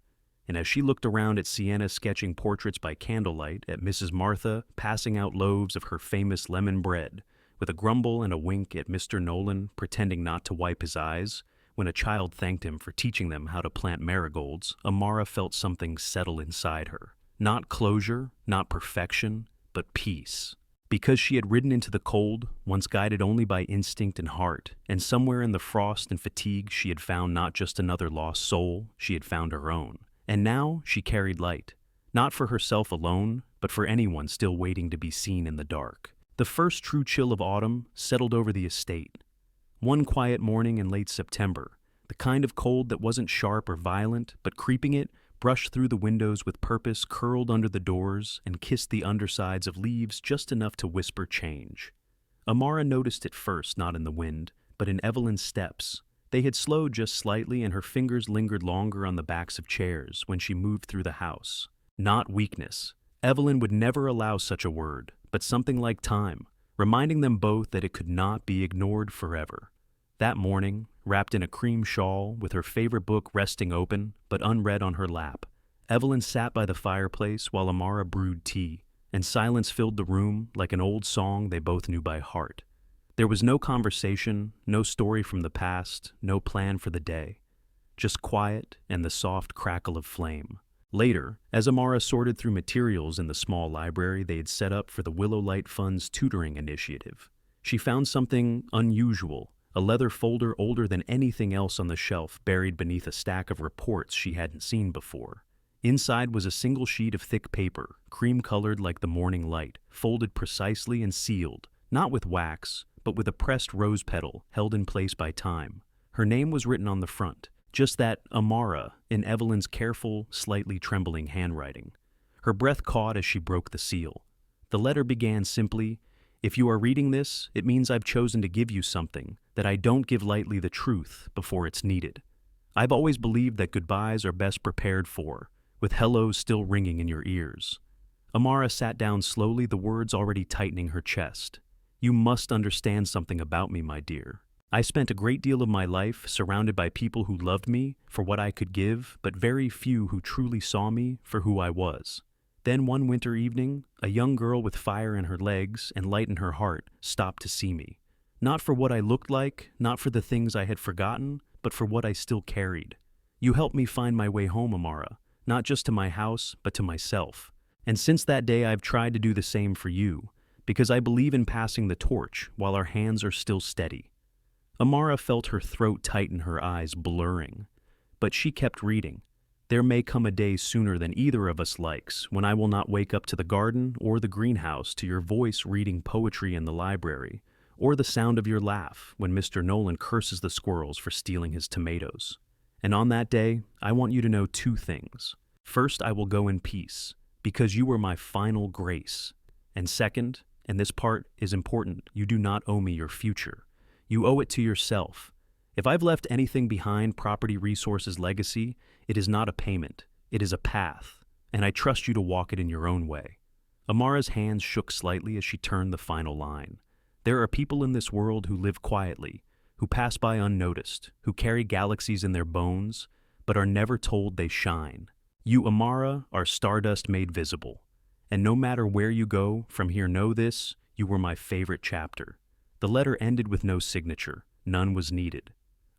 And as she looked around at Sienna sketching portraits by candlelight, at Mrs. Martha passing out loaves of her famous lemon bread, with a grumble and a wink at Mr. Nolan pretending not to wipe his eyes, when a child thanked him for teaching them how to plant marigolds, Amara felt something settle inside her. Not closure, not perfection, but peace. Because she had ridden into the cold, once guided only by instinct and heart, and somewhere in the frost and fatigue she had found not just another lost soul, she had found her own. And now she carried light, not for herself alone, but for anyone still waiting to be seen in the dark. The first true chill of autumn settled over the estate. One quiet morning in late September, the kind of cold that wasn't sharp or violent, but creeping it, brushed through the windows with purpose, curled under the doors, and kissed the undersides of leaves just enough to whisper change. Amara noticed it first, not in the wind, but in Evelyn's steps. They had slowed just slightly, and her fingers lingered longer on the backs of chairs when she moved through the house. Not weakness. Evelyn would never allow such a word, but something like time, reminding them both that it could not be ignored forever. That morning, wrapped in a cream shawl, with her favorite book resting open but unread on her lap, Evelyn sat by the fireplace while Amara brewed tea, and silence filled the room like an old song they both knew by heart. There was no conversation, no story from the past, no plan for the day. Just quiet and the soft crackle of flame. Later, as Amara sorted through materials in the small library they had set up for the Willow Light Fund's tutoring initiative, she found something unusual, a leather folder older than anything else on the shelf buried beneath a stack of reports she hadn't seen before. Inside was a single sheet of thick paper, cream-colored like the morning light, folded precisely and sealed, not with wax, but with a pressed rose petal held in place by time. Her name was written on the front, just that Amara in Evelyn's careful, slightly trembling handwriting. Her breath caught as she broke the seal. The letter began simply, "If you are reading this, it means I've chosen to give you something, that I don't give lightly the truth before it's needed. I've always believed that goodbyes are best prepared for, with hellos still ringing in your ears." Amara sat down slowly, the words already tightening her chest. "You must understand something about me, my dear. I spent a great deal of my life surrounded by people who loved me for what I could give, but very few who truly saw me for who I was. Then one winter evening, a young girl with fire in her legs and light in her heart stopped to see me. Not for what I looked like, not for the things I had forgotten, but for what I still carried. You helped me find my way home, Amara, not just to my house, but to myself. And since that day I've tried to do the same for you, because I believe in passing the torch while our hands are still steady." Amara felt her throat tighten, her eyes blurring. But she kept reading. There may come a day sooner than either of us likes when I will not wake up to the garden or the greenhouse to your voice reading poetry in the library, or the sound of your laugh when Mr. Nolan curses the squirrels for stealing his tomatoes. And on that day, I want you to know two things. First, I will go in peace, because you were my final grace. And second, and this part is important, you do not owe me your future. You owe it to yourself. If I've left anything behind Property Resources' legacy, it is not a payment, it is a path, and I trust you to walk it in your own way. Amara's hands shook slightly as she turned the final line. There are people in this world who live quietly, who pass by unnoticed, who carry galaxies in their bones, but are never told they shine. You, Amara, are stardust made visible. And no matter where you go, from here know this, you were my favorite chapter. The letter ended with no signature. None was needed.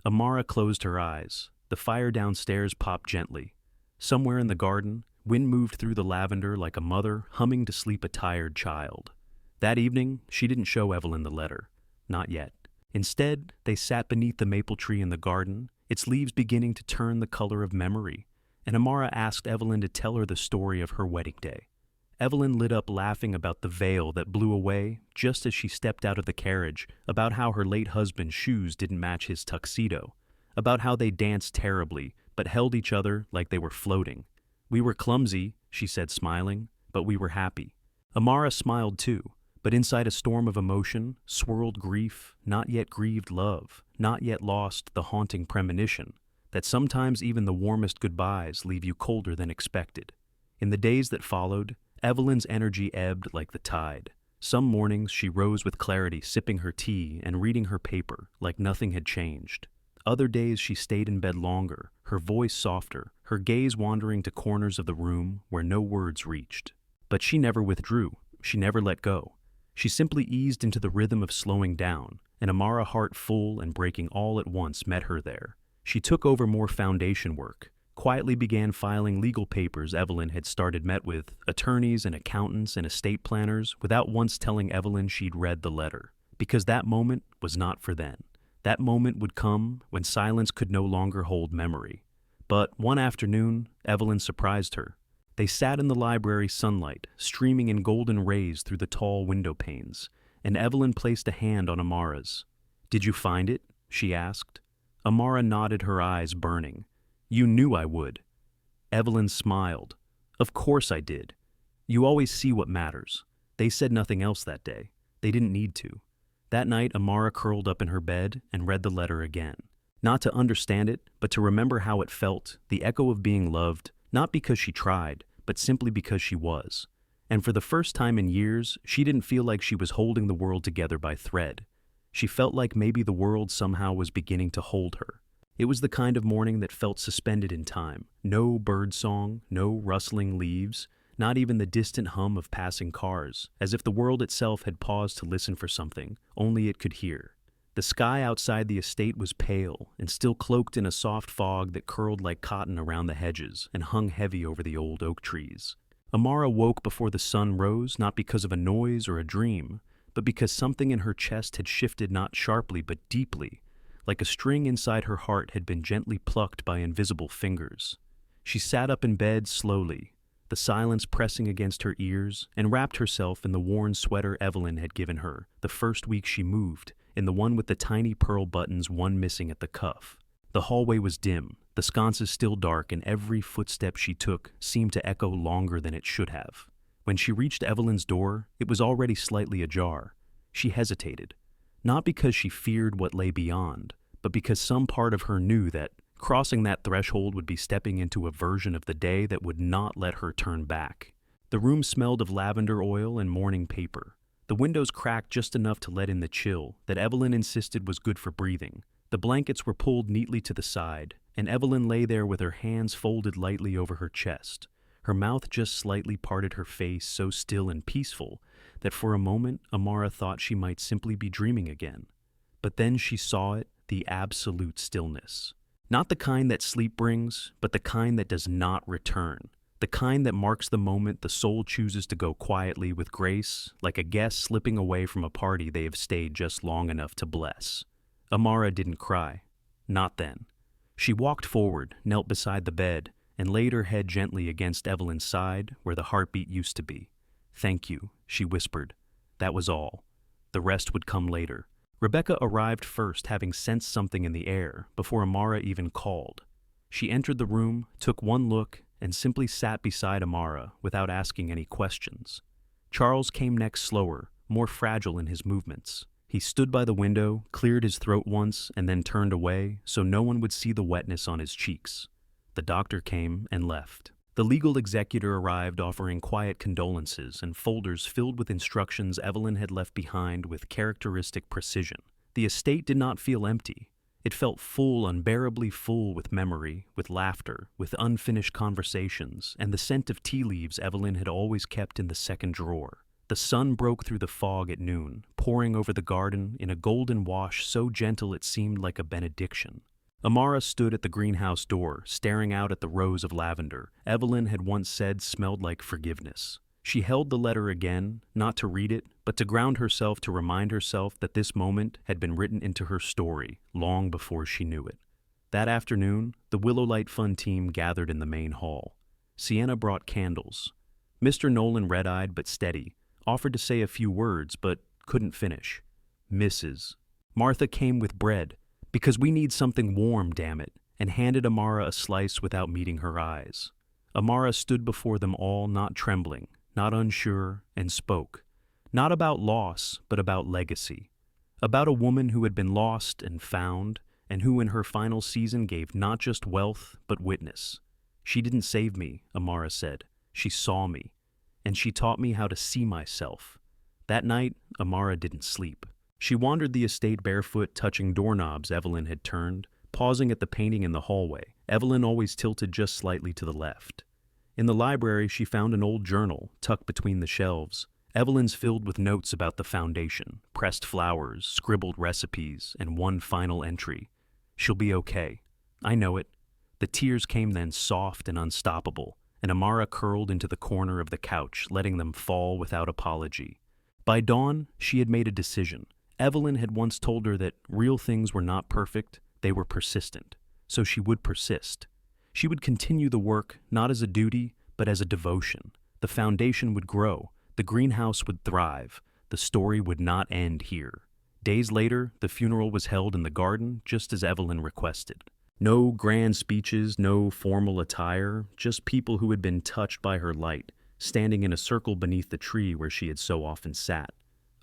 Amara closed her eyes. The fire downstairs popped gently. Somewhere in the garden, wind moved through the lavender like a mother humming to sleep a tired child. That evening, she didn't show Evelyn the letter. Not yet. Instead, they sat beneath the maple tree in the garden, its leaves beginning to turn the color of memory, and Amara asked Evelyn to tell her the story of her wedding day. Evelyn lit up laughing about the veil that blew away just as she stepped out of the carriage, about how her late husband's shoes didn't match his tuxedo, about how they danced terribly but held each other like they were floating. We were clumsy, she said smiling, but we were happy. Amara smiled too, but inside a storm of emotion swirled grief, not yet grieved love, not yet lost the haunting premonition that sometimes even the warmest goodbyes leave you colder than expected. In the days that followed, Evelyn's energy ebbed like the tide. Some mornings she rose with clarity, sipping her tea and reading her paper like nothing had changed. Other days she stayed in bed longer, her voice softer, her gaze wandering to corners of the room where no words reached. But she never withdrew, she never let go. She simply eased into the rhythm of slowing down, and Amara, heart full and breaking all at once, met her there. She took over more foundation work, quietly began filing legal papers Evelyn had started met with, attorneys and accountants and estate planners, without once telling Evelyn she'd read the letter. Because that moment was not for then. That moment would come when silence could no longer hold memory. But one afternoon, Evelyn surprised her. They sat in the library sunlight, streaming in golden rays through the tall window panes, and Evelyn placed a hand on Amara's. "Did you find it?" she asked. Amara nodded, her eyes burning. "You knew I would." Evelyn smiled. "Of course I did. You always see what matters." They said nothing else that day. They didn't need to. That night, Amara curled up in her bed and read the letter again. Not to understand it, but to remember how it felt, the echo of being loved, not because she tried, but simply because she was. And for the first time in years, she didn't feel like she was holding the world together by thread. She felt like maybe the world somehow was beginning to hold her. It was the kind of morning that felt suspended in time. No bird song, no rustling leaves, not even the distant hum of passing cars, as if the world itself had paused to listen for something only it could hear. The sky outside the estate was pale and still cloaked in a soft fog that curled like cotton around the hedges and hung heavy over the old oak trees. Amara woke before the sun rose, not because of a noise or a dream, but because something in her chest had shifted not sharply but deeply, like a string inside her heart had been gently plucked by invisible fingers. She sat up in bed slowly, the silence pressing against her ears, and wrapped herself in the worn sweater Evelyn had given her the first week she moved, in the one with the tiny pearl buttons, one missing at the cuff. The hallway was dim, the sconces still dark, and every footstep she took seemed to echo longer than it should have. When she reached Evelyn's door, it was already slightly ajar. She hesitated. Not because she feared what lay beyond, but because some part of her knew that crossing that threshold would be stepping into a version of the day that would not let her turn back. The room smelled of lavender oil and morning paper. The windows cracked just enough to let in the chill that Evelyn insisted was good for breathing. The blankets were pulled neatly to the side, and Evelyn lay there with her hands folded lightly over her chest. Her mouth just slightly parted, her face so still and peaceful that for a moment Amara thought she might simply be dreaming again. But then she saw it, the absolute stillness. Not the kind that sleep brings, but the kind that does not return. The kind that marks the moment the soul chooses to go quietly with grace, like a guest slipping away from a party they have stayed just long enough to bless. Amara didn't cry. Not then. She walked forward, knelt beside the bed, and laid her head gently against Evelyn's side where the heartbeat used to be. "Thank you," she whispered. That was all. The rest would come later. Rebecca arrived first, having sensed something in the air before Amara even called. She entered the room, took one look, and simply sat beside Amara without asking any questions. Charles came next, slower, more fragile in his movements. He stood by the window, cleared his throat once, and then turned away so no one would see the wetness on his cheeks. The doctor came and left. The legal executor arrived, offering quiet condolences and folders filled with instructions Evelyn had left behind with characteristic precision. The estate did not feel empty. It felt full, unbearably full, with memory, with laughter, with unfinished conversations, and the scent of tea leaves Evelyn had always kept in the second drawer. The sun broke through the fog at noon, pouring over the garden in a golden wash so gentle it seemed like a benediction. Amara stood at the greenhouse door, staring out at the rows of lavender Evelyn had once said smelled like forgiveness. She held the letter again, not to read it, but to ground herself, to remind herself that this moment had been written into her story long before she knew it. That afternoon, the Willowlight Fund team gathered in the main hall. Sienna brought candles. Mr. Nolan, red-eyed but steady, offered to say a few words, but couldn't finish. Mrs. Martha came with bread, "Because we need something warm, damn it," and handed Amara a slice without meeting her eyes. Amara stood before them all, not trembling, not unsure, and spoke. Not about loss, but about legacy. About a woman who had been lost and found, and who in her final season gave not just wealth, but witness. "She didn't save me," Amara said. "She saw me. And she taught me how to see myself." That night, Amara didn't sleep. She wandered the estate barefoot, touching doorknobs Evelyn had turned, pausing at the painting in the hallway. Evelyn always tilted just slightly to the left. In the library, she found an old journal tucked between the shelves. Evelyn's filled with notes about the foundation, pressed flowers, scribbled recipes, and one final entry. "She'll be okay. I know it." The tears came then, soft and unstoppable, and Amara curled into the corner of the couch, letting them fall without apology. By dawn, she had made a decision. Evelyn had once told her that real things were not perfect, they were persistent. So she would persist. She would continue the work, not as a duty, but as a devotion. The foundation would grow, the greenhouse would thrive, the story would not end here. Days later, the funeral was held in the garden, just as Evelyn requested. No grand speeches, no formal attire, just people who had been touched by her light, standing in a circle beneath the tree where she had so often sat.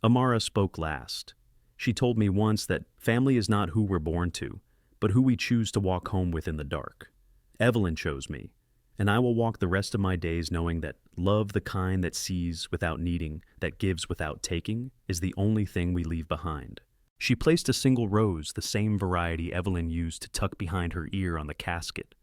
Amara spoke last. She told me once that family is not who we're born to, but who we choose to walk home with in the dark. Evelyn chose me, and I will walk the rest of my days knowing that love, the kind that sees without needing, that gives without taking, is the only thing we leave behind. She placed a single rose, the same variety Evelyn used to tuck behind her ear, on the casket,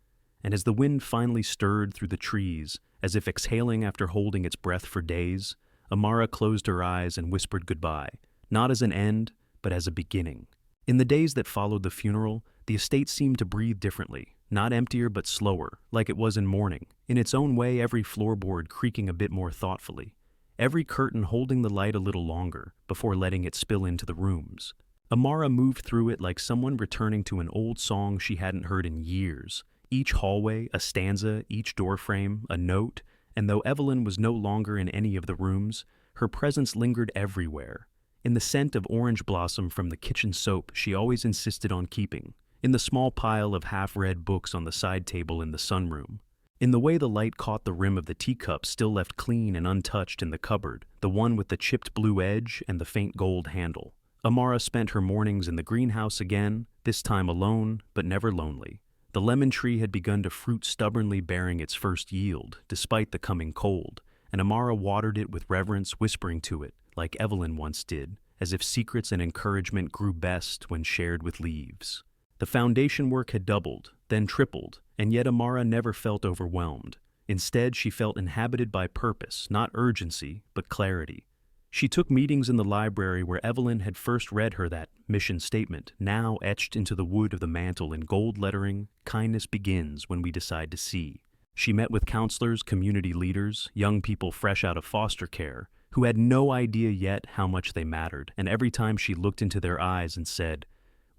and as the wind finally stirred through the trees, as if exhaling after holding its breath for days, Amara closed her eyes and whispered goodbye, not as an end, but as a beginning. In the days that followed the funeral, the estate seemed to breathe differently, not emptier but slower, like it was in mourning, in its own way, every floorboard creaking a bit more thoughtfully, every curtain holding the light a little longer before letting it spill into the rooms. Amara moved through it like someone returning to an old song she hadn't heard in years. Each hallway, a stanza, each doorframe, a note, and though Evelyn was no longer in any of the rooms, her presence lingered everywhere. In the scent of orange blossom from the kitchen soap she always insisted on keeping, in the small pile of half-read books on the side table in the sunroom, in the way the light caught the rim of the teacup still left clean and untouched in the cupboard, the one with the chipped blue edge and the faint gold handle. Amara spent her mornings in the greenhouse again, this time alone, but never lonely. The lemon tree had begun to fruit, stubbornly bearing its first yield, despite the coming cold, and Amara watered it with reverence, whispering to it, like Evelyn once did, as if secrets and encouragement grew best when shared with leaves. The foundation work had doubled, then tripled, and yet Amara never felt overwhelmed. Instead, she felt inhabited by purpose, not urgency, but clarity. She took meetings in the library where Evelyn had first read her that mission statement, now etched into the wood of the mantel in gold lettering, "Kindness begins when we decide to see." She met with counselors, community leaders, young people fresh out of foster care, who had no idea yet how much they mattered, and every time she looked into their eyes and said,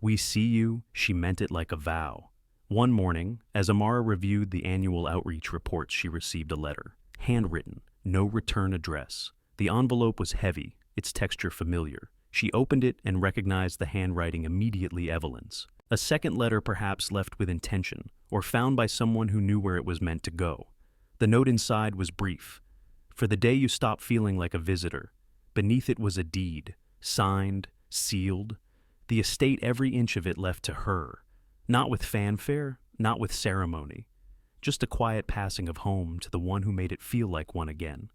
"We see you," she meant it like a vow. One morning, as Amara reviewed the annual outreach reports, she received a letter. Handwritten, no return address. The envelope was heavy, its texture familiar. She opened it and recognized the handwriting immediately Evelyn's. A second letter perhaps left with intention, or found by someone who knew where it was meant to go. The note inside was brief. For the day you stop feeling like a visitor. Beneath it was a deed, signed, sealed. The estate, every inch of it left to her. Not with fanfare, not with ceremony. Just a quiet passing of home to the one who made it feel like one again.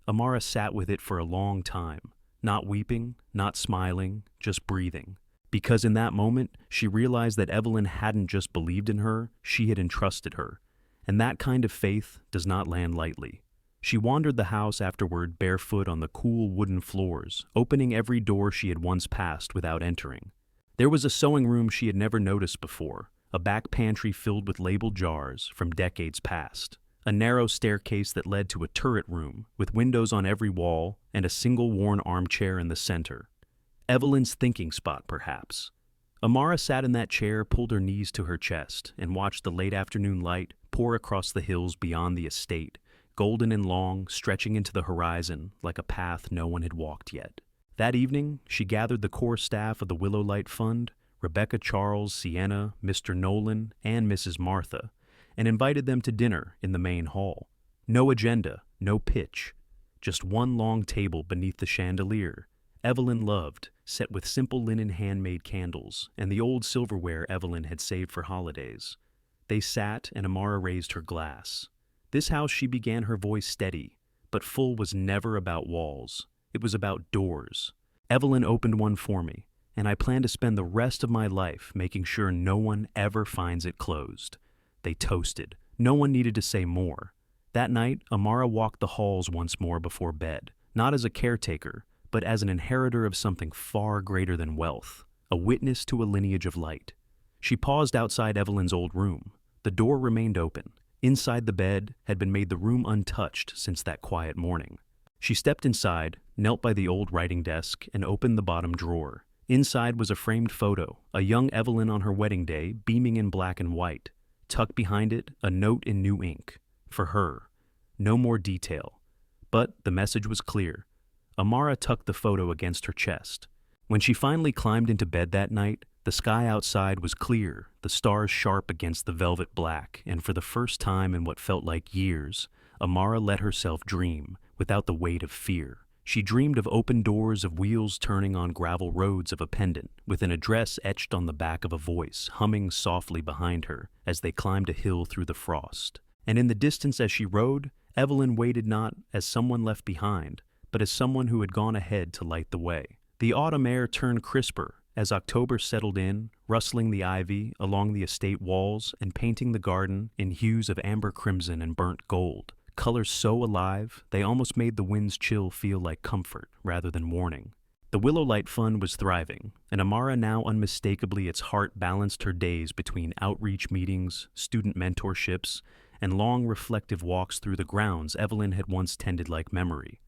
Amara sat with it for a long time, not weeping, not smiling, just breathing. Because in that moment, she realized that Evelyn hadn't just believed in her, she had entrusted her. And that kind of faith does not land lightly. She wandered the house afterward barefoot on the cool wooden floors, opening every door she had once passed without entering. There was a sewing room she had never noticed before, a back pantry filled with labeled jars from decades past, a narrow staircase that led to a turret room with windows on every wall and a single worn armchair in the center. Evelyn's thinking spot, perhaps. Amara sat in that chair, pulled her knees to her chest, and watched the late afternoon light pour across the hills beyond the estate, golden and long, stretching into the horizon like a path no one had walked yet. That evening, she gathered the core staff of the Willow Light Fund, Rebecca, Charles, Sienna, Mr. Nolan, and Mrs. Martha, and invited them to dinner in the main hall. No agenda, no pitch, just one long table beneath the chandelier Evelyn loved, set with simple linen handmade candles and the old silverware Evelyn had saved for holidays. They sat, and Amara raised her glass. This house, she began, her voice steady, but full, was never about walls. It was about doors. Evelyn opened one for me, and I plan to spend the rest of my life making sure no one ever finds it closed. They toasted. No one needed to say more. That night, Amara walked the halls once more before bed, not as a caretaker, but as an inheritor of something far greater than wealth, a witness to a lineage of light. She paused outside Evelyn's old room. The door remained open. Inside the bed had been made the room untouched since that quiet morning. She stepped inside, knelt by the old writing desk, and opened the bottom drawer. Inside was a framed photo, a young Evelyn on her wedding day, beaming in black and white. Tucked behind it, a note in new ink. For her. No more detail. But the message was clear. Amara tucked the photo against her chest. When she finally climbed into bed that night, the sky outside was clear, the stars sharp against the velvet black, and for the first time in what felt like years, Amara let herself dream, without the weight of fear. She dreamed of open doors, of wheels turning on gravel roads, of a pendant, with an address etched on the back of a voice, humming softly behind her as they climbed a hill through the frost. And in the distance as she rode, Evelyn waited not as someone left behind, but as someone who had gone ahead to light the way. The autumn air turned crisper as October settled in, rustling the ivy along the estate walls and painting the garden in hues of amber crimson and burnt gold, colors so alive they almost made the wind's chill feel like comfort rather than warning. The Willow Light Fund was thriving, and Amara, now unmistakably its heart, balanced her days between outreach meetings, student mentorships, and long reflective walks through the grounds Evelyn had once tended like memory.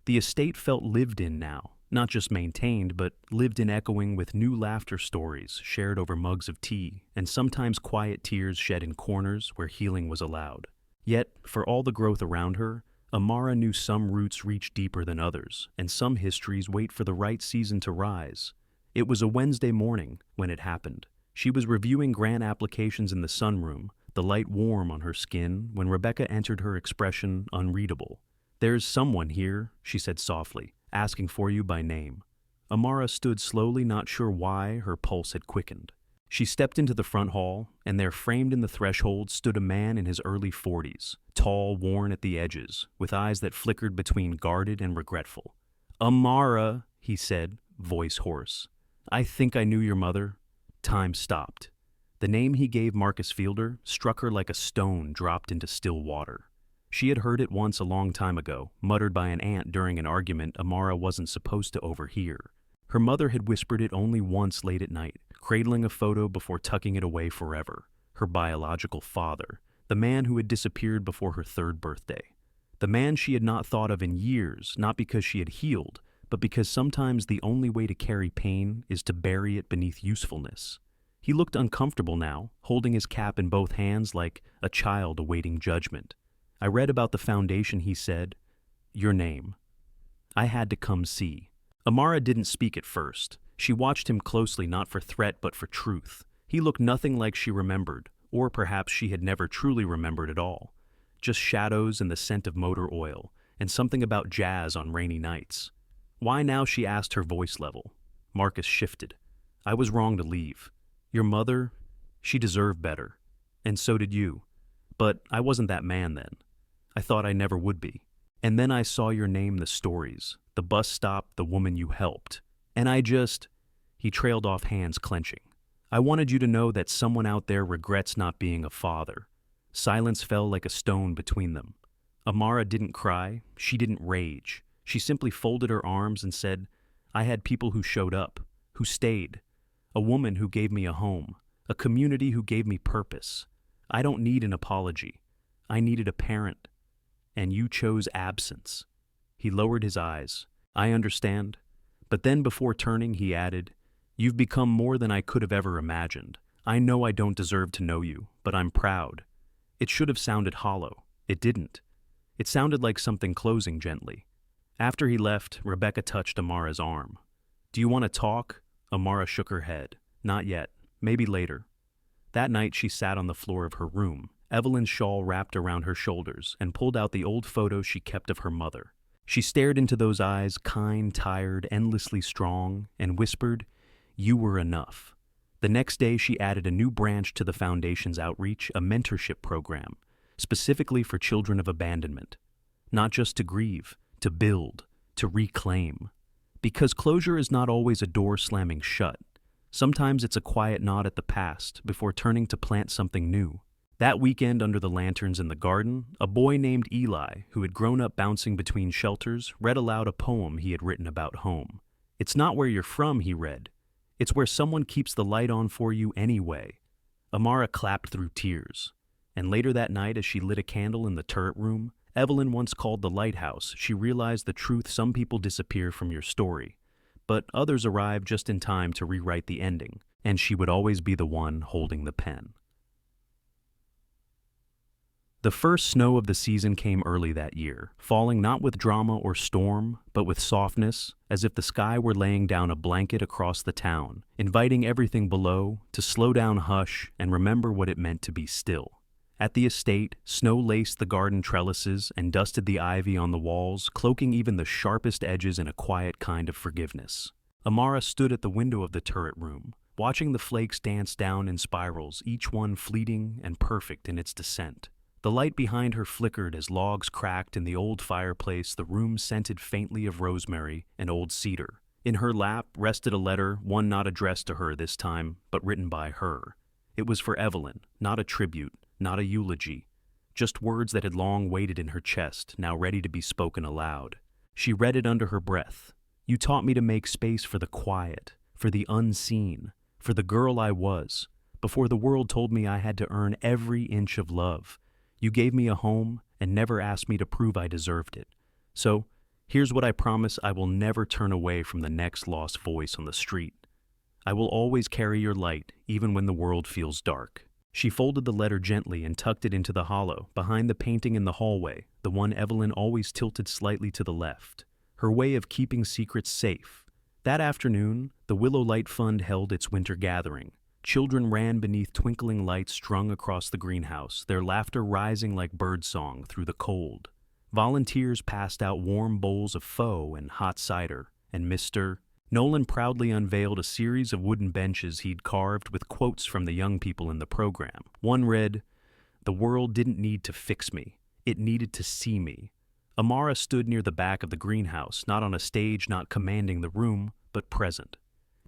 The estate felt lived in now, not just maintained, but lived in, echoing with new laughter stories shared over mugs of tea, and sometimes quiet tears shed in corners where healing was allowed. Yet, for all the growth around her, Amara knew some roots reach deeper than others, and some histories wait for the right season to rise. It was a Wednesday morning when it happened. She was reviewing grant applications in the sunroom, the light warm on her skin, when Rebecca entered, her expression unreadable. "There's someone here," she said softly, "asking for you by name." Amara stood slowly, not sure why her pulse had quickened. She stepped into the front hall, and there, framed in the threshold, stood a man in his early 40s, tall, worn at the edges, with eyes that flickered between guarded and regretful. "Amara," he said, voice hoarse. "I think I knew your mother." Time stopped. The name he gave, Marcus Fielder, struck her like a stone dropped into still water. She had heard it once a long time ago, muttered by an aunt during an argument Amara wasn't supposed to overhear. Her mother had whispered it only once late at night, cradling a photo before tucking it away forever. Her biological father, the man who had disappeared before her 3rd birthday. The man she had not thought of in years, not because she had healed, but because sometimes the only way to carry pain is to bury it beneath usefulness. He looked uncomfortable now, holding his cap in both hands like a child awaiting judgment. I read about the foundation, he said. Your name. I had to come see. Amara didn't speak at first. She watched him closely, not for threat but for truth. He looked nothing like she remembered, or perhaps she had never truly remembered at all. Just shadows and the scent of motor oil, and something about jazz on rainy nights. Why now, she asked, her voice level. Marcus shifted. I was wrong to leave. Your mother, she deserved better. And so did you. But I wasn't that man then. I thought I never would be. And then I saw your name, the stories, the bus stop, the woman you helped. And he trailed off, hands clenching. I wanted you to know that someone out there regrets not being a father. Silence fell like a stone between them. Amara didn't cry. She didn't rage. She simply folded her arms and said, I had people who showed up, who stayed. A woman who gave me a home. A community who gave me purpose. I don't need an apology. I needed a parent. And you chose absence. He lowered his eyes. I understand. But then before turning, he added, You've become more than I could have ever imagined. I know I don't deserve to know you, but I'm proud. It should have sounded hollow. It didn't. It sounded like something closing gently. After he left, Rebecca touched Amara's arm. Do you want to talk? Amara shook her head. Not yet. Maybe later. That night she sat on the floor of her room, Evelyn's shawl wrapped around her shoulders, and pulled out the old photo she kept of her mother. She stared into those eyes, kind, tired, endlessly strong, and whispered, You were enough. The next day she added a new branch to the foundation's outreach, a mentorship program, specifically for children of abandonment. Not just to grieve, to build, to reclaim. Because closure is not always a door slamming shut. Sometimes it's a quiet nod at the past before turning to plant something new. That weekend under the lanterns in the garden, a boy named Eli, who had grown up bouncing between shelters, read aloud a poem he had written about home. It's not where you're from, he read. It's where someone keeps the light on for you anyway. Amara clapped through tears. And later that night, as she lit a candle in the turret room, Evelyn once called the lighthouse, she realized the truth: some people disappear from your story, but others arrive just in time to rewrite the ending, and she would always be the one holding the pen. The first snow of the season came early that year, falling not with drama or storm, but with softness, as if the sky were laying down a blanket across the town, inviting everything below to slow down, hush, and remember what it meant to be still. At the estate, snow laced the garden trellises and dusted the ivy on the walls, cloaking even the sharpest edges in a quiet kind of forgiveness. Amara stood at the window of the turret room, watching the flakes dance down in spirals, each one fleeting and perfect in its descent. The light behind her flickered as logs cracked in the old fireplace. The room scented faintly of rosemary and old cedar. In her lap rested a letter, one not addressed to her this time, but written by her. It was for Evelyn, not a tribute, not a eulogy, just words that had long waited in her chest, now ready to be spoken aloud. She read it under her breath. You taught me to make space for the quiet, for the unseen, for the girl I was, before the world told me I had to earn every inch of love. You gave me a home and never asked me to prove I deserved it. So, here's what I promise: I will never turn away from the next lost voice on the street. I will always carry your light, even when the world feels dark. She folded the letter gently and tucked it into the hollow, behind the painting in the hallway, the one Evelyn always tilted slightly to the left. Her way of keeping secrets safe. That afternoon, the Willow Light Fund held its winter gathering. Children ran beneath twinkling lights strung across the greenhouse, their laughter rising like birdsong through the cold. Volunteers passed out warm bowls of pho and hot cider, and Mr. Nolan proudly unveiled a series of wooden benches he'd carved with quotes from the young people in the program. One read, "The world didn't need to fix me. It needed to see me." Amara stood near the back of the greenhouse, not on a stage, not commanding the room, but present.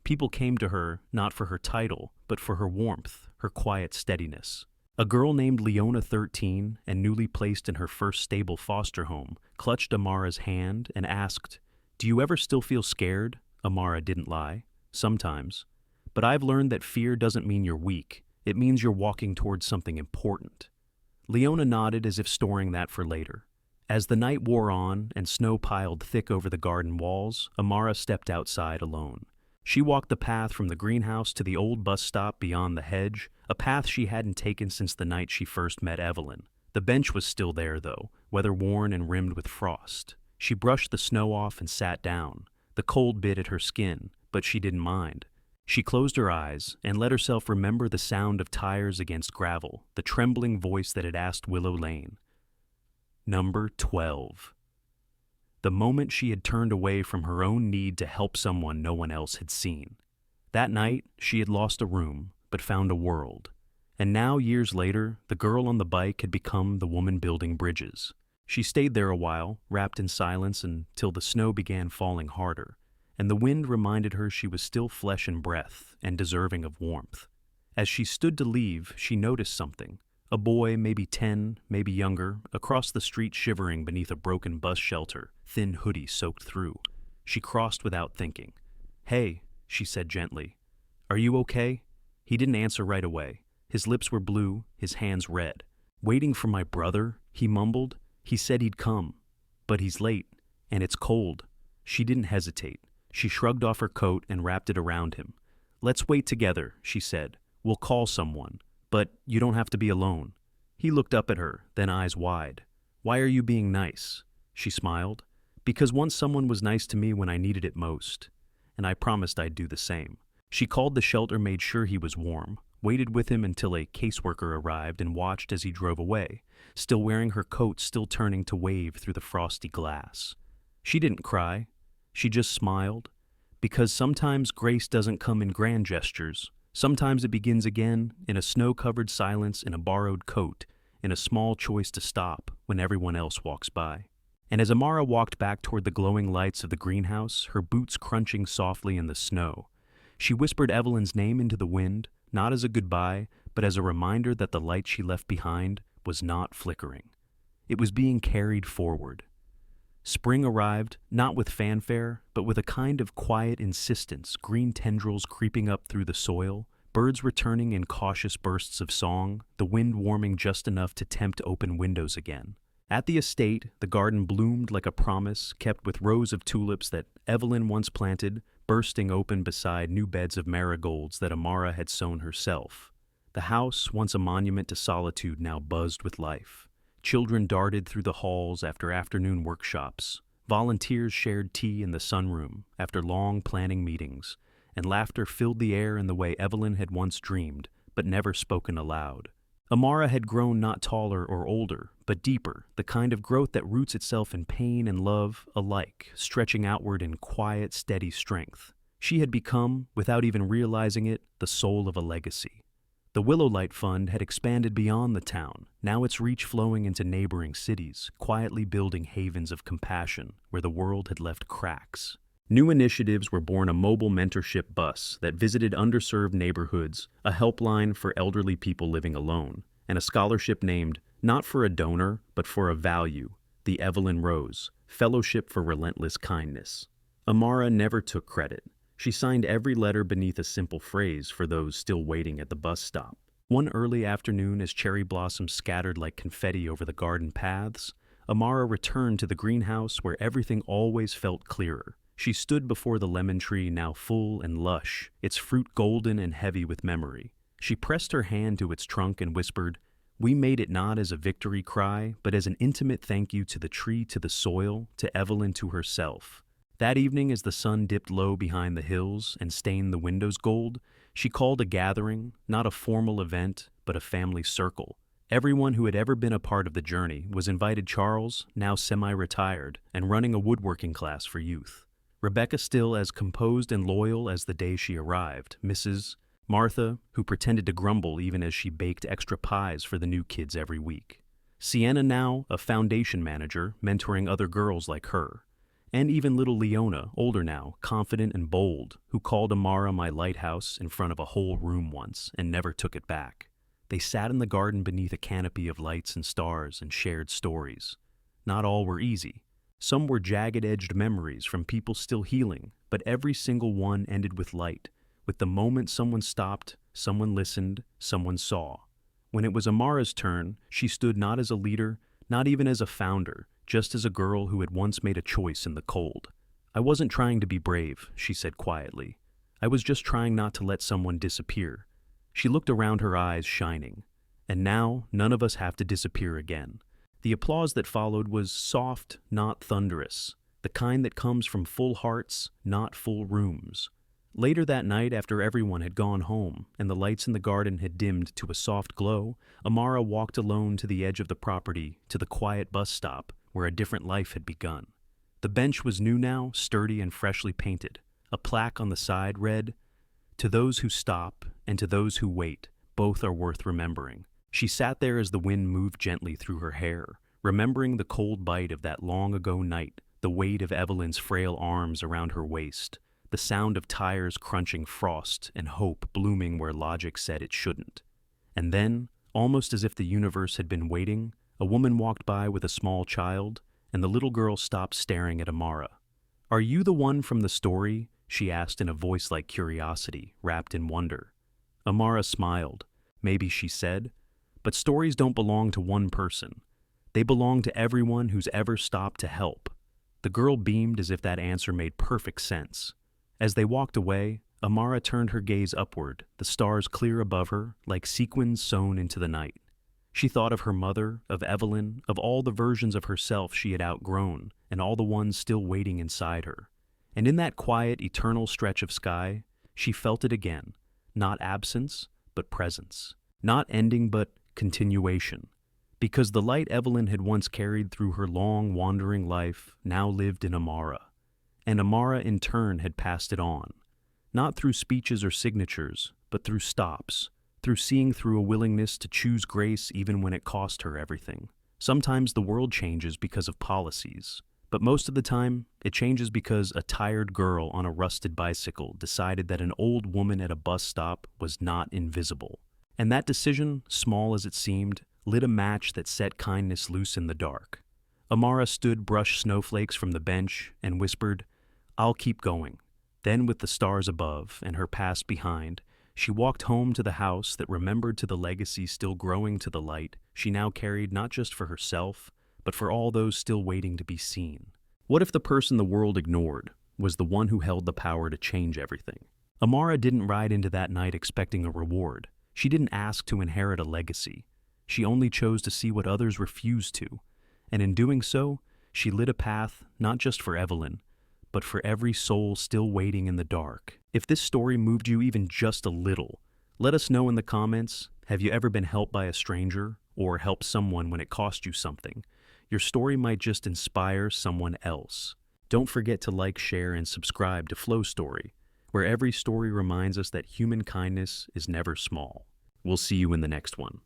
People came to her not for her title, but for her warmth, her quiet steadiness. A girl named Leona, 13, and newly placed in her first stable foster home, clutched Amara's hand and asked, "Do you ever still feel scared?" Amara didn't lie. Sometimes. But I've learned that fear doesn't mean you're weak. It means you're walking towards something important. Leona nodded, as if storing that for later. As the night wore on and snow piled thick over the garden walls, Amara stepped outside alone. She walked the path from the greenhouse to the old bus stop beyond the hedge, a path she hadn't taken since the night she first met Evelyn. The bench was still there, though, weather-worn and rimmed with frost. She brushed the snow off and sat down. The cold bit at her skin, but she didn't mind. She closed her eyes and let herself remember the sound of tires against gravel, the trembling voice that had asked Willow Lane. Number 12. The moment she had turned away from her own need to help someone no one else had seen. That night, she had lost a room, but found a world. And now, years later, the girl on the bike had become the woman building bridges. She stayed there a while, wrapped in silence until the snow began falling harder, and the wind reminded her she was still flesh and breath and deserving of warmth. As she stood to leave, she noticed something. A boy, maybe 10, maybe younger, across the street shivering beneath a broken bus shelter, thin hoodie soaked through. She crossed without thinking. "Hey," she said gently. "Are you okay?" He didn't answer right away. His lips were blue, his hands red. "Waiting for my brother," he mumbled. "He said he'd come. But he's late, and it's cold." She didn't hesitate. She shrugged off her coat and wrapped it around him. "Let's wait together," she said. "We'll call someone. But you don't have to be alone." He looked up at her, then eyes wide. "Why are you being nice?" She smiled. "Because once someone was nice to me when I needed it most. And I promised I'd do the same." She called the shelter, made sure he was warm, waited with him until a caseworker arrived and watched as he drove away, still wearing her coat, still turning to wave through the frosty glass. She didn't cry. She just smiled. Because sometimes grace doesn't come in grand gestures. Sometimes it begins again in a snow-covered silence, in a borrowed coat, in a small choice to stop when everyone else walks by. And as Amara walked back toward the glowing lights of the greenhouse, her boots crunching softly in the snow, she whispered Evelyn's name into the wind, not as a goodbye, but as a reminder that the light she left behind was not flickering. It was being carried forward. Spring arrived, not with fanfare, but with a kind of quiet insistence, green tendrils creeping up through the soil, birds returning in cautious bursts of song, the wind warming just enough to tempt open windows again. At the estate, the garden bloomed like a promise, kept with rows of tulips that Evelyn once planted, bursting open beside new beds of marigolds that Amara had sown herself. The house, once a monument to solitude, now buzzed with life. Children darted through the halls after afternoon workshops. Volunteers shared tea in the sunroom after long planning meetings, and laughter filled the air in the way Evelyn had once dreamed, but never spoken aloud. Amara had grown not taller or older, but deeper, the kind of growth that roots itself in pain and love alike, stretching outward in quiet, steady strength. She had become, without even realizing it, the soul of a legacy. The Willow Light Fund had expanded beyond the town, now its reach flowing into neighboring cities, quietly building havens of compassion where the world had left cracks. New initiatives were born: a mobile mentorship bus that visited underserved neighborhoods, a helpline for elderly people living alone, and a scholarship named, not for a donor, but for a value, the Evelyn Rose, Fellowship for Relentless Kindness. Amara never took credit. She signed every letter beneath a simple phrase for those still waiting at the bus stop. One early afternoon, as cherry blossoms scattered like confetti over the garden paths, Amara returned to the greenhouse where everything always felt clearer. She stood before the lemon tree, now full and lush, its fruit golden and heavy with memory. She pressed her hand to its trunk and whispered, "We made it not as a victory cry, but as an intimate thank you to the tree, to the soil, to Evelyn, to herself." That evening, as the sun dipped low behind the hills and stained the windows gold, she called a gathering, not a formal event, but a family circle. Everyone who had ever been a part of the journey was invited: Charles, now semi-retired, and running a woodworking class for youth; Rebecca, still as composed and loyal as the day she arrived; Mrs. Martha, who pretended to grumble even as she baked extra pies for the new kids every week; Sienna, now a foundation manager, mentoring other girls like her; and even little Leona, older now, confident and bold, who called Amara my lighthouse in front of a whole room once and never took it back. They sat in the garden beneath a canopy of lights and stars and shared stories. Not all were easy. Some were jagged-edged memories from people still healing, but every single one ended with light, with the moment someone stopped, someone listened, someone saw. When it was Amara's turn, she stood not as a leader, not even as a founder, just as a girl who had once made a choice in the cold. "I wasn't trying to be brave," she said quietly. I was just trying not to let someone disappear." She looked around, her eyes shining. "And now, none of us have to disappear again." The applause that followed was soft, not thunderous, the kind that comes from full hearts, not full rooms. Later that night, after everyone had gone home and the lights in the garden had dimmed to a soft glow, Amara walked alone to the edge of the property, to the quiet bus stop where a different life had begun. The bench was new now, sturdy and freshly painted. A plaque on the side read, "To those who stop and to those who wait, both are worth remembering." She sat there as the wind moved gently through her hair, remembering the cold bite of that long-ago night, the weight of Evelyn's frail arms around her waist, the sound of tires crunching frost and hope blooming where logic said it shouldn't. And then, almost as if the universe had been waiting, a woman walked by with a small child, and the little girl stopped staring at Amara. "Are you the one from the story?" she asked in a voice like curiosity, wrapped in wonder. Amara smiled. "Maybe," she said, "but stories don't belong to one person. They belong to everyone who's ever stopped to help." The girl beamed as if that answer made perfect sense. As they walked away, Amara turned her gaze upward, the stars clear above her, like sequins sewn into the night. She thought of her mother, of Evelyn, of all the versions of herself she had outgrown, and all the ones still waiting inside her. And in that quiet, eternal stretch of sky, she felt it again, not absence, but presence. Not ending, but continuation. Because the light Evelyn had once carried through her long, wandering life now lived in Amara. And Amara, in turn, had passed it on. Not through speeches or signatures, but through stops, through seeing through a willingness to choose grace even when it cost her everything. Sometimes the world changes because of policies, but most of the time, it changes because a tired girl on a rusted bicycle decided that an old woman at a bus stop was not invisible. And that decision, small as it seemed, lit a match that set kindness loose in the dark. Amara stood, brushed snowflakes from the bench, and whispered, "I'll keep going." Then, with the stars above and her past behind, she walked home to the house that remembered to the legacy still growing to the light she now carried not just for herself, but for all those still waiting to be seen. What if the person the world ignored was the one who held the power to change everything? Amara didn't ride into that night expecting a reward. She didn't ask to inherit a legacy. She only chose to see what others refused to, and in doing so, she lit a path not just for Evelyn, but for every soul still waiting in the dark. If this story moved you even just a little, let us know in the comments. Have you ever been helped by a stranger or helped someone when it cost you something? Your story might just inspire someone else. Don't forget to like, share, and subscribe to Flow Story, where every story reminds us that human kindness is never small. We'll see you in the next one.